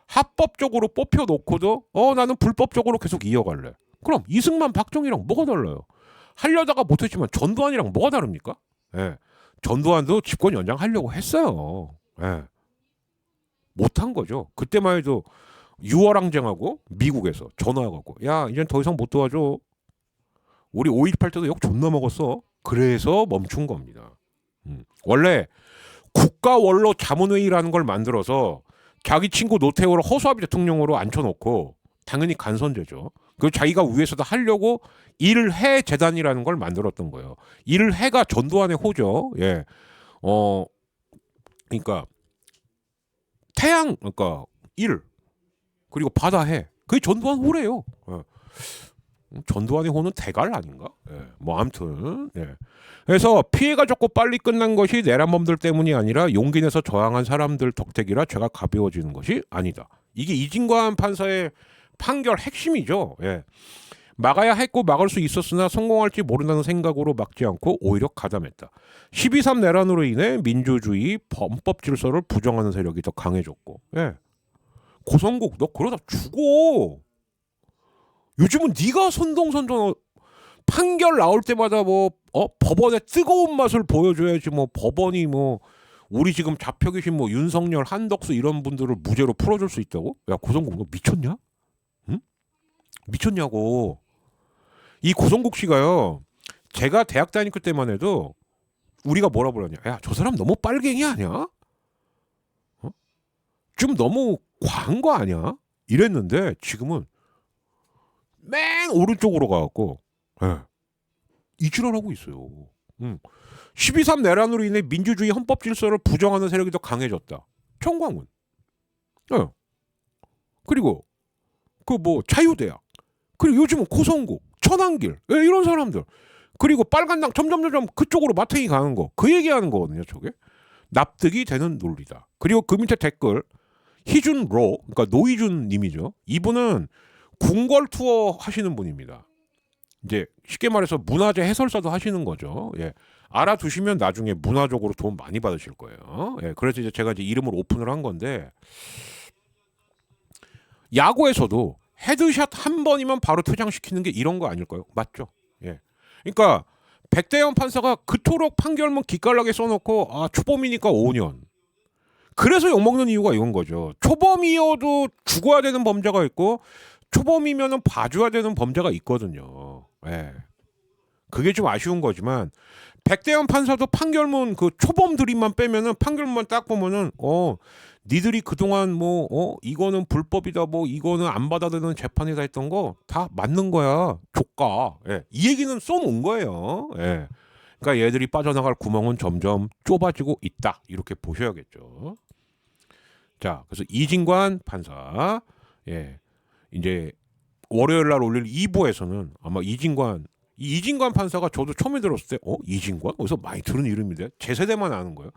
합법적으로 뽑혀놓고도 나는 불법적으로 계속 이어갈래. 그럼 이승만 박정희랑 뭐가 달라요? 하려다가 못했지만 전두환이랑 뭐가 다릅니까? 예. 전두환도 집권 연장하려고 했어요. 예. 못한 거죠. 그때만 해도 유월항쟁하고 미국에서 전화하고 야 이젠 더 이상 못 도와줘. 우리 5.18 때도 욕 존나 먹었어. 그래서 멈춘 겁니다. 원래 국가원로 자문회의라는 걸 만들어서 자기 친구 노태우를 허수아비 대통령으로 앉혀놓고 당연히 간선제죠. 그 자기가 위에서도 하려고 일해 재단이라는 걸 만들었던 거예요. 일해가 전두환의 호죠. 예. 그러니까 태양 그러니까 일 그리고 바다해 그게 전두환 호래요. 예. 전두환의 호는 대갈 아닌가? 예. 뭐 아무튼 예. 그래서 피해가 적고 빨리 끝난 것이 내란범들 때문이 아니라 용기 내서 저항한 사람들 덕택이라 죄가 가벼워지는 것이 아니다. 이게 이진관 판사의 판결 핵심이죠. 예. 막아야 했고 막을 수 있었으나 성공할지 모른다는 생각으로 막지 않고 오히려 가담했다. 12.3 내란으로 인해 민주주의 범법 질서를 부정하는 세력이 더 강해졌고, 예. 고성국 너 그러다 죽어. 요즘은 네가 선동선동 판결 나올 때마다 뭐 법원의 뜨거운 맛을 보여줘야지. 뭐 법원이 뭐 우리 지금 잡혀 계신 뭐 윤석열, 한덕수 이런 분들을 무죄로 풀어줄 수 있다고? 야 고성국 너 미쳤냐? 응? 미쳤냐고. 이 고성국 씨가요. 제가 대학 다닐 때만 해도 우리가 뭐라 그러냐? 야 저 사람 너무 빨갱이 아니야? 좀 너무 과한 거 아니야? 이랬는데 지금은 맨 오른쪽으로 가갖고 이질을 하고 있어요. 12.3 내란으로 인해 민주주의 헌법 질서를 부정하는 세력이 더 강해졌다. 청광훈. 그리고 그 뭐 자유대학. 그리고 요즘은 고성국, 천안길 이런 사람들. 그리고 빨간당 점점 그쪽으로 마탱이 가는 거. 그 얘기하는 거거든요. 저게. 납득이 되는 논리다. 그리고 그 밑에 댓글 희준 로, 그러니까 노희준 님이죠. 이분은 궁궐 투어 하시는 분입니다. 이제 쉽게 말해서 문화재 해설사도 하시는 거죠. 예. 알아두시면 나중에 문화적으로 돈 많이 받으실 거예요. 예. 그래서 이제 제가 이제 이름을 오픈을 한 건데 야구에서도 헤드샷 한 번이면 바로 퇴장시키는 게 이런 거 아닐까요? 맞죠? 예. 그러니까 백대현 판사가 그토록 판결문 기깔나게 써놓고 초범이니까 5년. 그래서 욕먹는 이유가 이건 거죠. 초범이어도 죽어야 되는 범죄가 있고 초범이면은 봐줘야 되는 범죄가 있거든요. 예. 그게 좀 아쉬운 거지만 백대현 판사도 판결문 그 초범 드림만 빼면은 판결문만 딱 보면은 니들이 그동안 뭐 이거는 불법이다 뭐 이거는 안 받아들이는 재판이다 했던 거 다 맞는 거야. 조까. 예. 이 얘기는 써놓은 거예요. 예. 그러니까 얘들이 빠져나갈 구멍은 점점 좁아지고 있다. 이렇게 보셔야겠죠. 자, 그래서 이진관 판사, 예, 이제 월요일 날 올릴 2부에서는 아마 이진관 판사가 저도 처음에 들었을 때, 이진관? 어디서 많이 들은 이름인데 제 세대만 아는 거예요.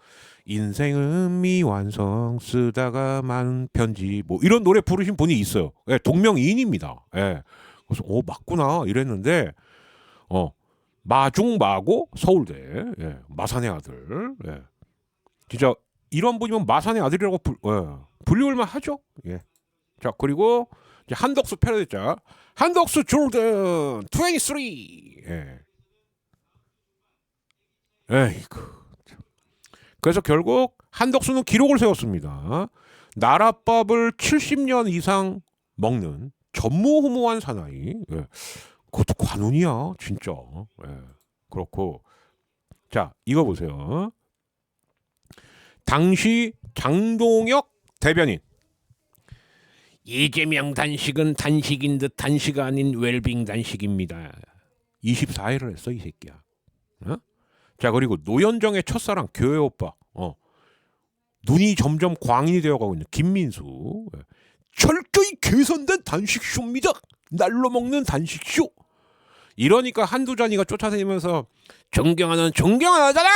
인생은 미완성 쓰다가 만 편지 뭐 이런 노래 부르신 분이 있어요. 예, 동명이인입니다. 예, 그래서 맞구나 이랬는데, 마중마고 서울대, 예, 마산의 아들, 예, 진짜. 이런 분이면 마산의 아들이라고 불리울만 하죠. 예. 자 그리고 이제 한덕수 패러디자 한덕수 조던 23. 예. 에이구. 그래서 결국 한덕수는 기록을 세웠습니다. 나랏밥을 70년 이상 먹는 전무후무한 사나이. 예. 그것도 관운이야 진짜. 예. 그렇고 자 이거 보세요. 당시 장동혁 대변인 이재명 단식은 단식인 듯 단식 아닌 웰빙 단식입니다. 24일을 했어 이 새끼야. 자 그리고 노현정의 첫사랑 교회 오빠 눈이 점점 광인이 되어가고 있는 김민수 철저히 계산된 단식쇼입니다. 날로 먹는 단식쇼. 이러니까 한두잔이가 쫓아다니면서 존경하잖아.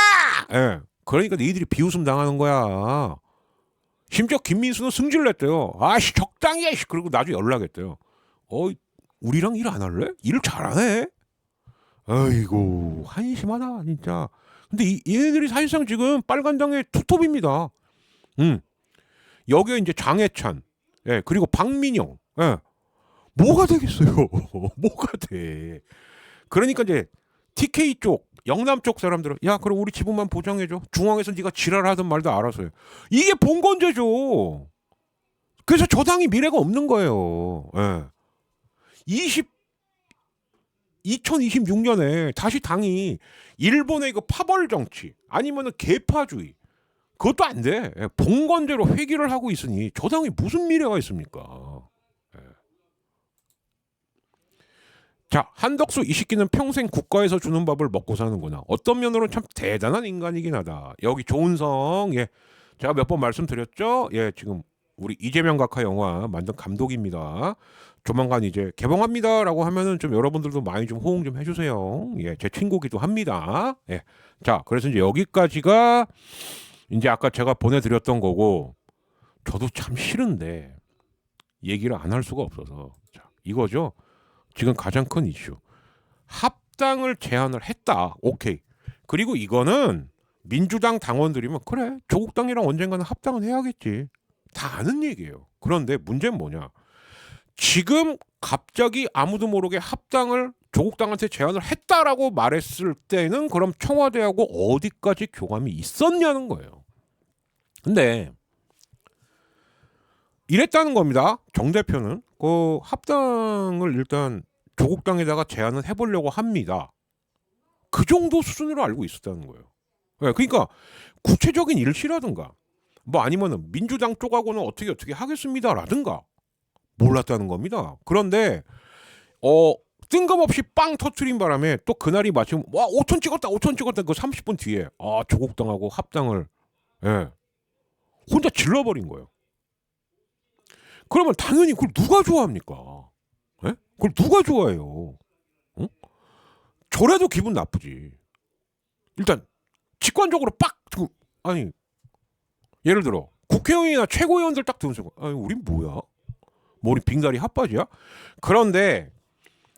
예. 그러니까 너희들이 비웃음 당하는 거야. 심지어 김민수는 승질 냈대요. 아씨 적당히 해. 그리고 나중에 연락했대요. 우리랑 일 안 할래? 일 잘하네. 아이고 한심하다 진짜. 근데 얘네들이 사실상 지금 빨간당의 투톱입니다. 여기에 이제 장해찬, 예, 그리고 박민영, 예, 뭐가 되겠어요? 뭐가 돼? 그러니까 이제 TK 쪽, 영남 쪽 사람들은 야 그럼 우리 지분만 보장해줘. 중앙에서 네가 지랄하든 말든 알아서 해. 이게 본건제죠. 그래서 저 당이 미래가 없는 거예요. 예. 2026년에 다시 당이 일본의 그 파벌 정치 아니면은 계파주의 그것도 안 돼. 예. 본건제로 회귀를 하고 있으니 저 당이 무슨 미래가 있습니까? 예. 자 한덕수 이 새끼는 평생 국가에서 주는 밥을 먹고 사는구나. 어떤 면으로는 참 대단한 인간이긴 하다. 여기 조은성, 예, 제가 몇 번 말씀드렸죠. 예, 지금 우리 이재명 각하 영화 만든 감독입니다. 조만간 이제 개봉합니다라고 하면은 좀 여러분들도 많이 좀 호응 좀 해주세요. 예, 제 친구기도 합니다. 예, 자 그래서 이제 여기까지가 이제 아까 제가 보내드렸던 거고 저도 참 싫은데 얘기를 안 할 수가 없어서 자 이거죠. 지금 가장 큰 이슈. 합당을 제안을 했다. 오케이. 그리고 이거는 민주당 당원들이면 그래 조국 당이랑 언젠가는 합당은 해야겠지. 다 아는 얘기예요. 그런데 문제는 뭐냐. 지금 갑자기 아무도 모르게 합당을 조국 당한테 제안을 했다라고 말했을 때는 그럼 청와대하고 어디까지 교감이 있었냐는 거예요. 근데 이랬다는 겁니다. 정 대표는 그 합당을 일단 조국 당에다가 제안을 해보려고 합니다. 그 정도 수준으로 알고 있었다는 거예요. 네, 그러니까 구체적인 일시라든가 뭐 아니면은 민주당 쪽하고는 어떻게 하겠습니다라든가 몰랐다는 겁니다. 그런데 뜬금없이 빵 터트린 바람에 또 그날이 마침 와 5천 찍었다 그 30분 뒤에 조국 당하고 합당을 혼자 질러버린 거예요. 그러면 당연히 그걸 누가 좋아합니까? 예? 그걸 누가 좋아해요? 저라도 기분 나쁘지. 일단 직관적으로 아니 예를 들어 국회의원이나 최고위원들 딱 들으면서 아니 우린 뭐야? 뭐 우리 빙다리 핫바지야? 그런데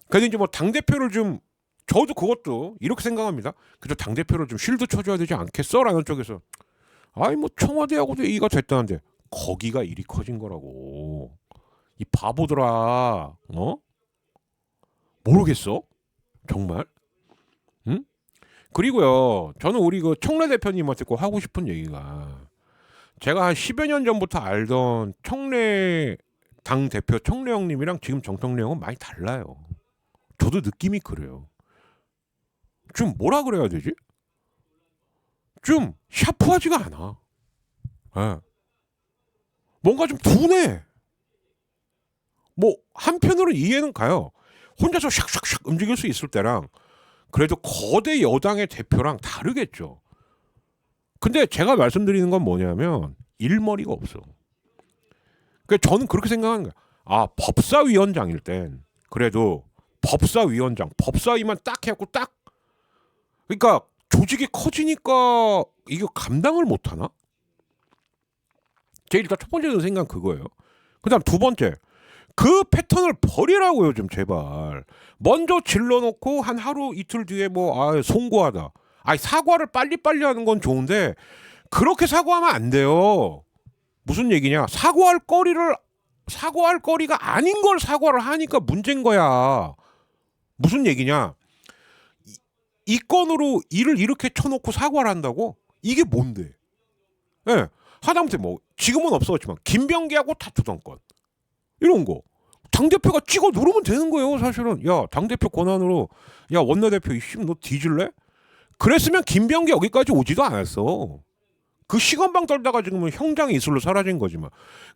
그래도 이제 뭐 당대표를 좀 저도 그것도 이렇게 생각합니다. 그래도 당대표를 좀 쉴드 쳐줘야 되지 않겠어? 라는 쪽에서 아니 뭐 청와대하고도 얘기가 됐다는데 거기가 일이 커진 거라고. 이 바보들아. 모르겠어? 정말? 응? 그리고요. 저는 우리 그 청래 대표님한테 꼭 하고 싶은 얘기가 제가 한 10여 년 전부터 알던 청래 당 대표 청래 형님이랑 지금 정청래 형은 많이 달라요. 저도 느낌이 그래요. 좀 뭐라 그래야 되지? 좀 샤프하지가 않아. 예. 뭔가 좀 둔해. 뭐 한편으로 이해는 가요. 혼자서 샥샥샥 움직일 수 있을 때랑 그래도 거대 여당의 대표랑 다르겠죠. 근데 제가 말씀드리는 건 뭐냐면 일머리가 없어. 그러니까 저는 그렇게 생각하는 거야. 법사위원장일 땐 그래도 법사위원장, 법사위만 딱 해갖고 딱 그러니까 조직이 커지니까 이거 감당을 못하나? 제 일단 첫 번째 드는 생각은 그거예요. 그다음 두 번째 그 패턴을 버리라고요 좀 제발. 먼저 질러놓고 한 하루 이틀 뒤에 뭐 송구하다. 사과를 빨리빨리 하는 건 좋은데 그렇게 사과하면 안 돼요. 무슨 얘기냐? 사과할 거리가 아닌 걸 사과를 하니까 문제인 거야. 무슨 얘기냐? 이 건으로 일을 이렇게 쳐놓고 사과를 한다고? 이게 뭔데? 예. 하다못해 뭐 지금은 없어졌지만 김병기하고 다투던 건 이런 거 당대표가 찍어 누르면 되는 거예요 사실은. 야 당대표 권한으로 야 원내대표 이씨 너 뒤질래? 그랬으면 김병기 여기까지 오지도 않았어. 그 시건방 떨다가 지금은 형장의 이슬로 사라진 거지만.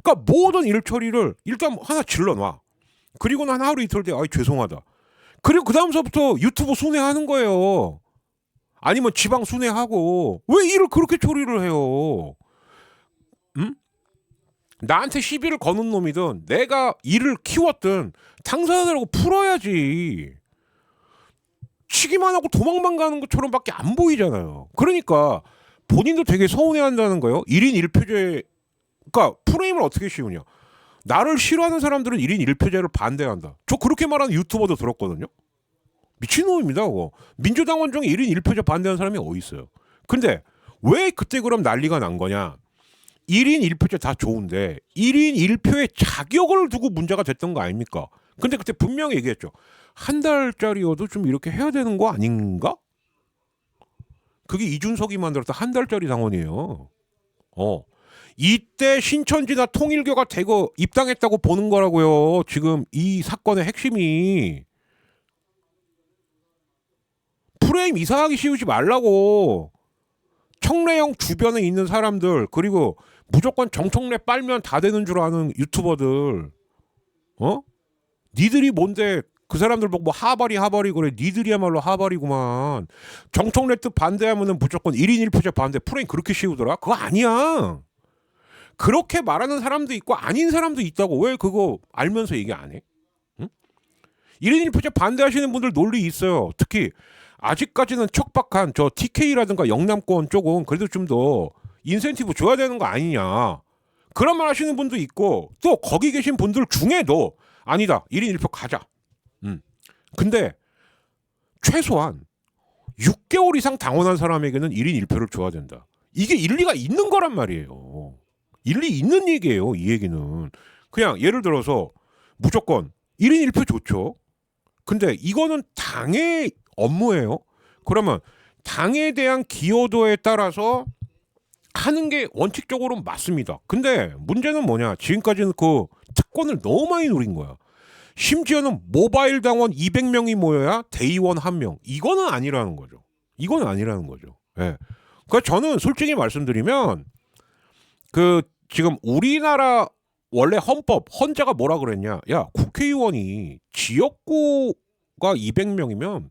그러니까 모든 일 처리를 일단 하나 질러놔. 그리고는 한 하루 이틀 뒤에 죄송하다. 그리고 그 다음서부터 유튜브 순회하는 거예요. 아니면 지방 순회하고. 왜 일을 그렇게 처리를 해요? 응? 나한테 시비를 거는 놈이든 내가 일을 키웠든 당사자들하고 풀어야지. 치기만 하고 도망만 가는 것처럼 밖에 안 보이잖아요. 그러니까 본인도 되게 서운해한다는 거예요. 1인 1표제. 그러니까 프레임을 어떻게 씌우냐. 나를 싫어하는 사람들은 1인 1표제를 반대한다. 저 그렇게 말하는 유튜버도 들었거든요. 미친놈입니다. 그거. 민주당원 중에 1인 1표제 반대하는 사람이 어디 있어요. 근데 왜 그때 그럼 난리가 난 거냐. 1인 1표제 다 좋은데 1인 1표의 자격을 두고 문제가 됐던 거 아닙니까? 근데 그때 분명히 얘기했죠. 한 달짜리여도 좀 이렇게 해야 되는 거 아닌가? 그게 이준석이 만들었던 한 달짜리 당원이에요. 이때 신천지나 통일교가 대거 입당했다고 보는 거라고요. 지금 이 사건의 핵심이. 프레임 이상하게 씌우지 말라고. 청래형 주변에 있는 사람들 그리고 무조건 정청래 빨면 다 되는 줄 아는 유튜버들 니들이 뭔데 그 사람들 보고 뭐 하바리 그래. 니들이야말로 하바리구만. 정청래 뜻 반대하면은 무조건 1인 1표제 반대. 프레임 그렇게 씌우더라. 그거 아니야. 그렇게 말하는 사람도 있고 아닌 사람도 있다고. 왜 그거 알면서 얘기 안 해? 응? 1인 1표제 반대하시는 분들 논리 있어요. 특히 아직까지는 척박한 저 TK라든가 영남권 쪽은 그래도 좀 더 인센티브 줘야 되는 거 아니냐. 그런 말 하시는 분도 있고 또 거기 계신 분들 중에도 아니다. 1인 1표 가자. 근데 최소한 6개월 이상 당원한 사람에게는 1인 1표를 줘야 된다. 이게 일리가 있는 거란 말이에요. 일리 있는 얘기예요. 이 얘기는. 그냥 예를 들어서 무조건 1인 1표 좋죠. 근데 이거는 당의 업무예요. 그러면 당에 대한 기여도에 따라서 하는 게 원칙적으로 맞습니다. 근데 문제는 뭐냐? 지금까지는 그 특권을 너무 많이 노린 거야. 심지어는 모바일 당원 200명이 모여야 대의원 1명. 이거는 아니라는 거죠. 이거는 아니라는 거죠. 예. 그러니까 저는 솔직히 말씀드리면 그 지금 우리나라 원래 헌재가 뭐라 그랬냐? 야, 국회의원이 지역구가 200명이면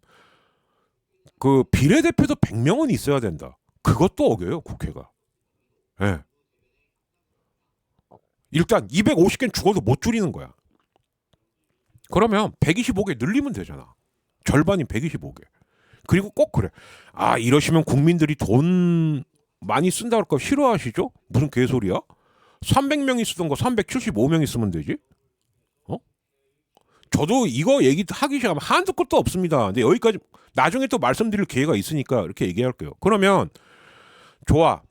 그 비례대표도 100명은 있어야 된다. 그것도 어겨요, 국회가. 예. 일단 250개는 죽어도 못 줄이는 거야. 그러면 125개 늘리면 되잖아. 절반인 125개. 그리고 꼭 그래. 아, 이러시면 국민들이 돈 많이 쓴다 그럴까 싫어하시죠? 무슨 개소리야? 300명이 쓰던 거 375명이 쓰면 되지? 어? 저도 이거 얘기하기 시작하면 한두 끝도 없습니다. 근데 여기까지 나중에 또 말씀드릴 기회가 있으니까 이렇게 얘기할게요. 그러면 좋아.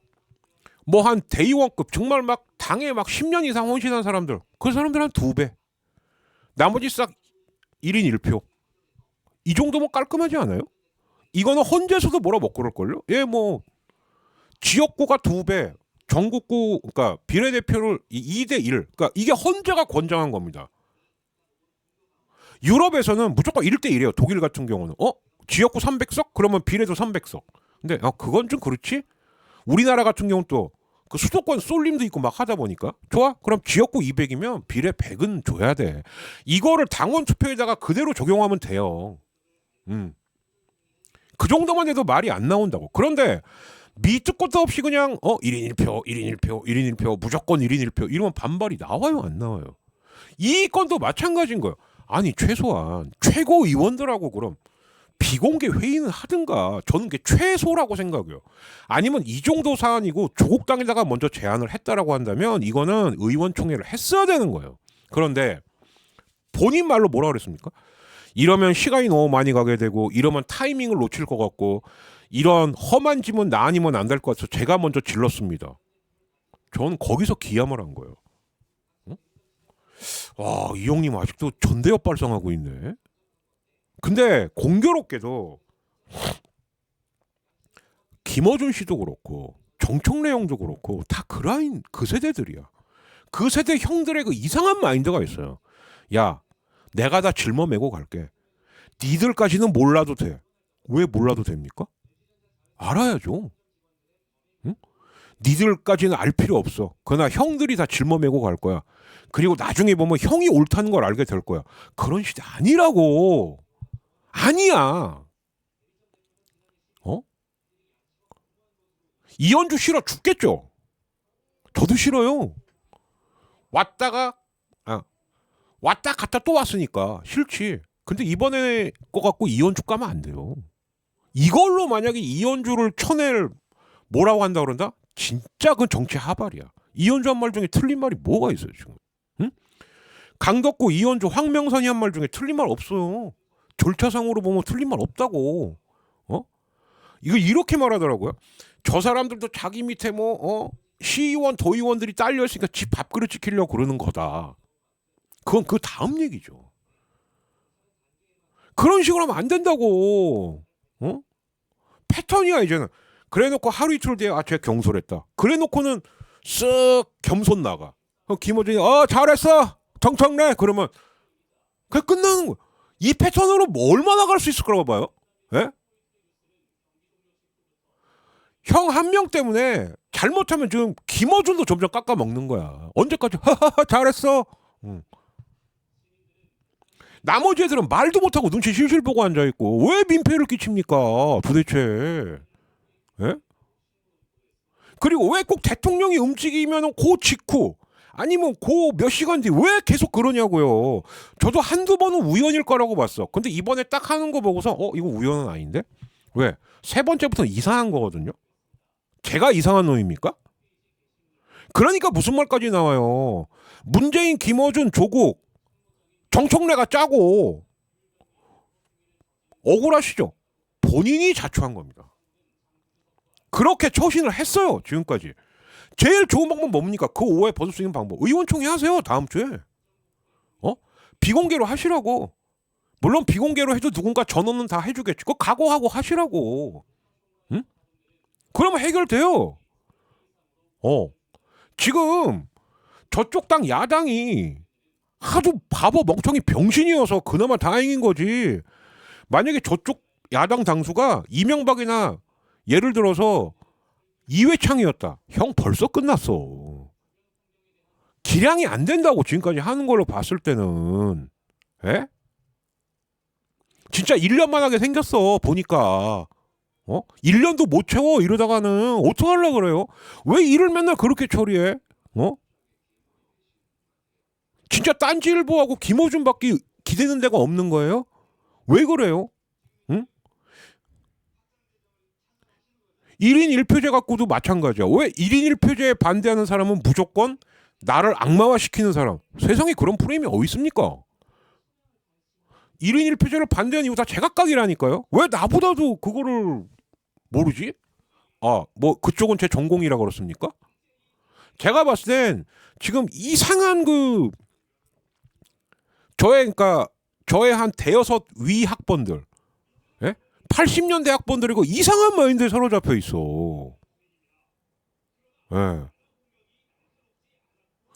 뭐 한 대의원급 정말 막 당에 막 10년 이상 헌신한 사람들. 그 사람들 한 2배. 나머지 싹 1인 1표. 이 정도면 깔끔하지 않아요? 이거는 헌재에서도 뭐라 못 그럴걸요? 예, 뭐 지역구가 2배, 전국구 그러니까 비례대표를 2대 1. 그러니까 이게 헌재가 권장한 겁니다. 유럽에서는 무조건 1대 1이에요. 독일 같은 경우는 지역구 300석? 그러면 비례도 300석. 근데 그건 좀 그렇지? 우리나라 같은 경우는 또 그 수도권 쏠림도 있고 막 하다 보니까 좋아? 그럼 지역구 200이면 비례 100은 줘야 돼. 이거를 당원 투표에다가 그대로 적용하면 돼요. 그 정도만 해도 말이 안 나온다고. 그런데 밑도 끝도 없이 그냥 1인 1표, 1인 1표, 1인 1표, 무조건 1인 1표 이러면 반발이 나와요, 안 나와요? 이 건도 마찬가지인 거예요. 아니 최소한 최고위원들하고 그럼 비공개 회의는 하든가. 저는 그게 최소라고 생각해요. 아니면 이 정도 사안이고 조국 당에다가 먼저 제안을 했다라고 한다면 이거는 의원총회를 했어야 되는 거예요. 그런데 본인 말로 뭐라 그랬습니까? 이러면 시간이 너무 많이 가게 되고 이러면 타이밍을 놓칠 것 같고 이런 험한 짐은 나 아니면 안 될 것 같아서 제가 먼저 질렀습니다. 전 거기서 기함을 한 거예요. 응? 와, 이 형님 아직도 전대협 발성하고 있네. 근데 공교롭게도 김어준 씨도 그렇고 정청래 형도 그렇고 다 그 라인 그 세대들이야. 그 세대 형들의 그 이상한 마인드가 있어요. 야, 내가 다 짊어매고 갈게. 니들까지는 몰라도 돼. 왜 몰라도 됩니까? 알아야죠. 응? 니들까지는 알 필요 없어. 그러나 형들이 다 짊어매고 갈 거야. 그리고 나중에 보면 형이 옳다는 걸 알게 될 거야. 그런 시대 아니라고. 아니야. 이현주 싫어 죽겠죠. 저도 싫어요. 왔다가 왔다 갔다 또 왔으니까 싫지. 근데 이번에 거 갖고 이현주 까면 안 돼요. 이걸로 만약에 이현주를 쳐낼 뭐라고 한다 그런다? 진짜 그건 정치 하발이야. 이현주 한 말 중에 틀린 말이 뭐가 있어요 지금? 응? 강덕구, 이현주, 황명선이 한 말 중에 틀린 말 없어요. 절차상으로 보면 틀린 말 없다고. 이거 이렇게 말하더라고요. 저 사람들도 자기 밑에 시의원, 도의원들이 딸려 있으니까 집 밥그릇 지키려고 그러는 거다. 그건 그 다음 얘기죠. 그런 식으로 하면 안 된다고. 패턴이야 이제는. 그래놓고 하루 이틀 뒤에 쟤 경솔했다. 그래놓고는 쓱 겸손 나가. 김어준이 잘했어 정청래 그러면 그냥 끝나는 거야. 이 패턴으로 뭐 얼마나 갈 수 있을 거라고 봐요? 예? 형 한 명 때문에 잘못하면 지금 김어준도 점점 깎아 먹는 거야. 언제까지 하하하 잘했어. 나머지 애들은 말도 못하고 눈치 실실 보고 앉아있고 왜 민폐를 끼칩니까 도대체. 예? 그리고 왜 꼭 대통령이 움직이면 그 직후 아니면 그 몇 시간 뒤 왜 계속 그러냐고요. 저도 한두 번은 우연일 거라고 봤어. 근데 이번에 딱 하는 거 보고서 이거 우연은 아닌데? 왜? 세 번째부터는 이상한 거거든요. 제가 이상한 놈입니까? 그러니까 무슨 말까지 나와요. 문재인, 김어준, 조국, 정청래가 짜고 억울하시죠? 본인이 자초한 겁니다. 그렇게 처신을 했어요. 지금까지. 제일 좋은 방법 뭡니까? 그 오해 벗을 수 있는 방법. 의원총회 하세요. 다음 주에. 비공개로 하시라고. 물론 비공개로 해도 누군가 전원은 다 해주겠지. 그거 각오하고 하시라고. 응? 그러면 해결돼요. 지금 저쪽 당 야당이 하도 바보 멍청이 병신이어서 그나마 다행인 거지. 만약에 저쪽 야당 당수가 이명박이나 예를 들어서 이회창이었다. 형 벌써 끝났어. 기량이 안 된다고 지금까지 하는 걸로 봤을 때는. 에? 진짜 1년만 하게 생겼어. 보니까. 1년도 못 채워 이러다가는 어떡하려고 그래요? 왜 일을 맨날 그렇게 처리해? 진짜 딴지일보하고 김어준밖에 기대는 데가 없는 거예요? 왜 그래요? 응? 1인 1표제 갖고도 마찬가지야. 왜 1인 1표제에 반대하는 사람은 무조건 나를 악마화시키는 사람. 세상에 그런 프레임이 어디 있습니까? 1인 1표제를 반대하는 이유 다 제각각이라니까요. 왜 나보다도 그거를 모르지? 뭐 그쪽은 제 전공이라 그렇습니까? 제가 봤을 땐 지금 이상한 저의 한 대여섯 위 학번들, 예? 80년대 학번들이고 이상한 마인드에 사로잡혀 있어. 예.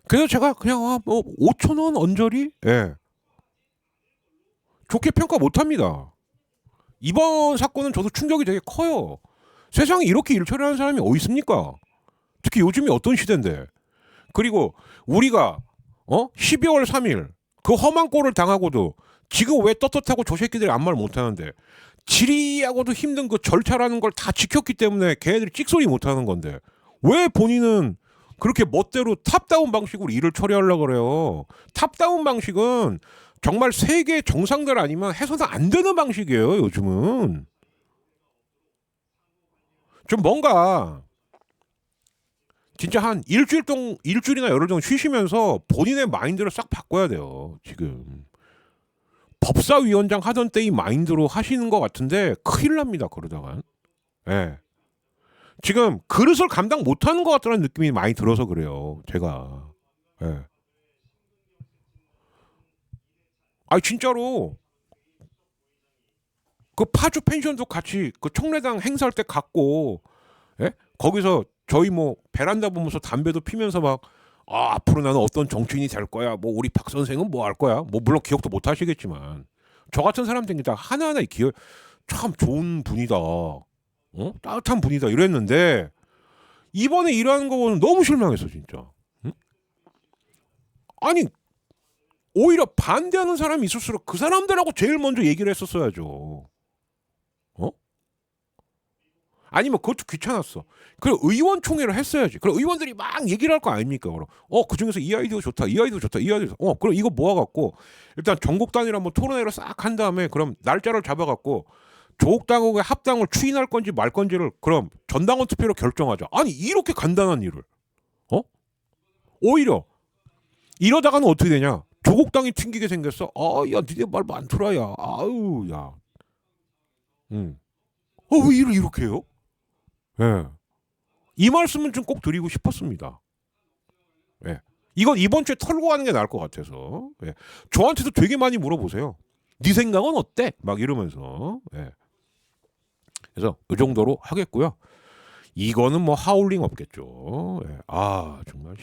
그래서 제가 그냥 뭐 5천 원 언저리, 예. 좋게 평가 못합니다. 이번 사건은 저도 충격이 되게 커요. 세상에 이렇게 일 처리하는 사람이 어디 있습니까? 특히 요즘이 어떤 시대인데. 그리고 우리가 12월 3일 그 험한 꼴을 당하고도 지금 왜 떳떳하고 저 새끼들이 아무 말 못하는데 질의하고도 힘든 그 절차라는 걸 다 지켰기 때문에 걔네들이 찍소리 못하는 건데 왜 본인은 그렇게 멋대로 탑다운 방식으로 일을 처리하려고 그래요. 탑다운 방식은 정말 세계 정상들 아니면 해서는 안 되는 방식이에요. 요즘은 좀 뭔가 진짜 한 일주일이나 열흘 정도 쉬시면서 본인의 마인드를 싹 바꿔야 돼요. 지금 법사위원장 하던 때의 마인드로 하시는 것 같은데 큰일 납니다. 그러다가 예. 지금 그릇을 감당 못하는 것 같다는 느낌이 많이 들어서 그래요. 제가 예. 진짜로 그 파주 펜션도 같이 그 청래당 행사할 때 갔고 예? 거기서 저희 뭐 베란다 보면서 담배도 피면서 막 앞으로 나는 어떤 정치인이 될 거야. 뭐 우리 박 선생은 뭐 할 거야. 뭐 물론 기억도 못 하시겠지만 저 같은 사람들이 다 하나하나 기억 참 좋은 분이다. 따뜻한 분이다 이랬는데 이번에 일하는 거 보면 너무 실망했어 진짜. 응? 아니 오히려 반대하는 사람이 있을수록 그 사람들하고 제일 먼저 얘기를 했었어야죠. 아니면 그것도 귀찮았어. 그럼 의원총회를 했어야지. 그럼 의원들이 막 얘기를 할 거 아닙니까? 그럼 그 중에서 이 아이디어 좋다, 이 아이디어 좋다, 이 아이디어 좋다. 그럼 이거 모아갖고 일단 전국 단위로 한번 토론회를 싹 한 다음에 그럼 날짜를 잡아갖고 조국 당국의 합당을 추인할 건지 말 건지를 그럼 전당원 투표로 결정하자. 아니 이렇게 간단한 일을 오히려 이러다가는 어떻게 되냐? 조국 당이 튕기게 생겼어. 야 니네 말 많더라야. 아유 야. 왜 일을 이렇게 해요? 예. 이 말씀은 좀 꼭 드리고 싶었습니다. 예. 이건 이번 주에 털고 가는 게 나을 것 같아서. 예. 저한테도 되게 많이 물어보세요. 네 생각은 어때? 막 이러면서. 예. 그래서 이 정도로 하겠고요. 이거는 뭐 하울링 없겠죠. 예. 정말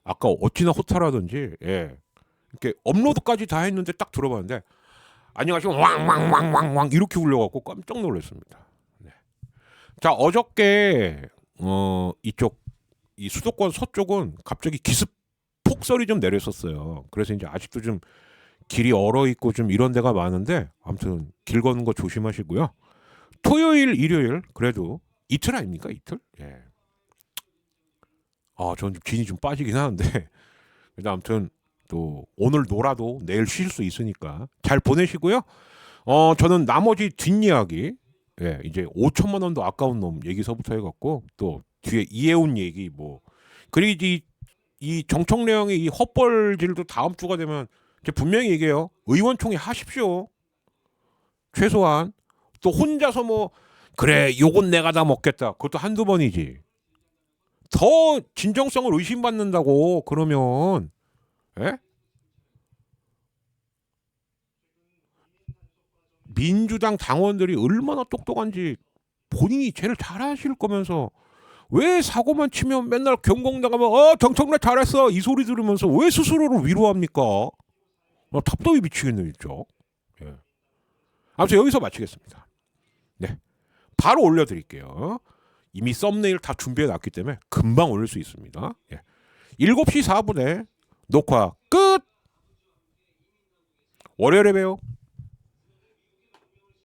아까 어찌나 호탈하던지 예. 이렇게 업로드까지 다 했는데 딱 들어봤는데 안녕하세요 왕왕왕왕왕 이렇게 울려갖고 깜짝 놀랐습니다. 네. 자 어저께 이쪽 이 수도권 서쪽은 갑자기 기습 폭설이 좀 내렸었어요. 그래서 이제 아직도 좀 길이 얼어 있고 좀 이런 데가 많은데 아무튼 길 걷는 거 조심하시고요. 토요일, 일요일 그래도 이틀 아닙니까 이틀? 예. 저는 좀 진이 좀 빠지긴 하는데 근데 아무튼 또 오늘 놀아도 내일 쉴 수 있으니까 잘 보내시고요. 저는 나머지 뒷이야기 이제 5천만 원도 아까운 놈 얘기서부터 해갖고 또 뒤에 이해운 얘기 뭐 그리고 이 정청래형의 이 헛벌질도 다음 주가 되면 분명히 얘기해요. 의원총회 하십시오. 최소한 또 혼자서 뭐 그래 요건 내가 다 먹겠다. 그것도 한두 번이지. 더 진정성을 의심받는다고 그러면 예? 민주당 당원들이 얼마나 똑똑한지 본인이 제일 잘 아실 거면서 왜 사고만 치면 맨날 경공당하면 정청래 잘했어 이 소리 들으면서 왜 스스로를 위로합니까? 답답이 미치겠네 진짜. 예. 아무튼 여기서 마치겠습니다. 네, 바로 올려드릴게요. 이미 썸네일 다 준비해놨기 때문에 금방 올릴 수 있습니다. 예. 7시 4분에 녹화 끝. 월요일에 봬요.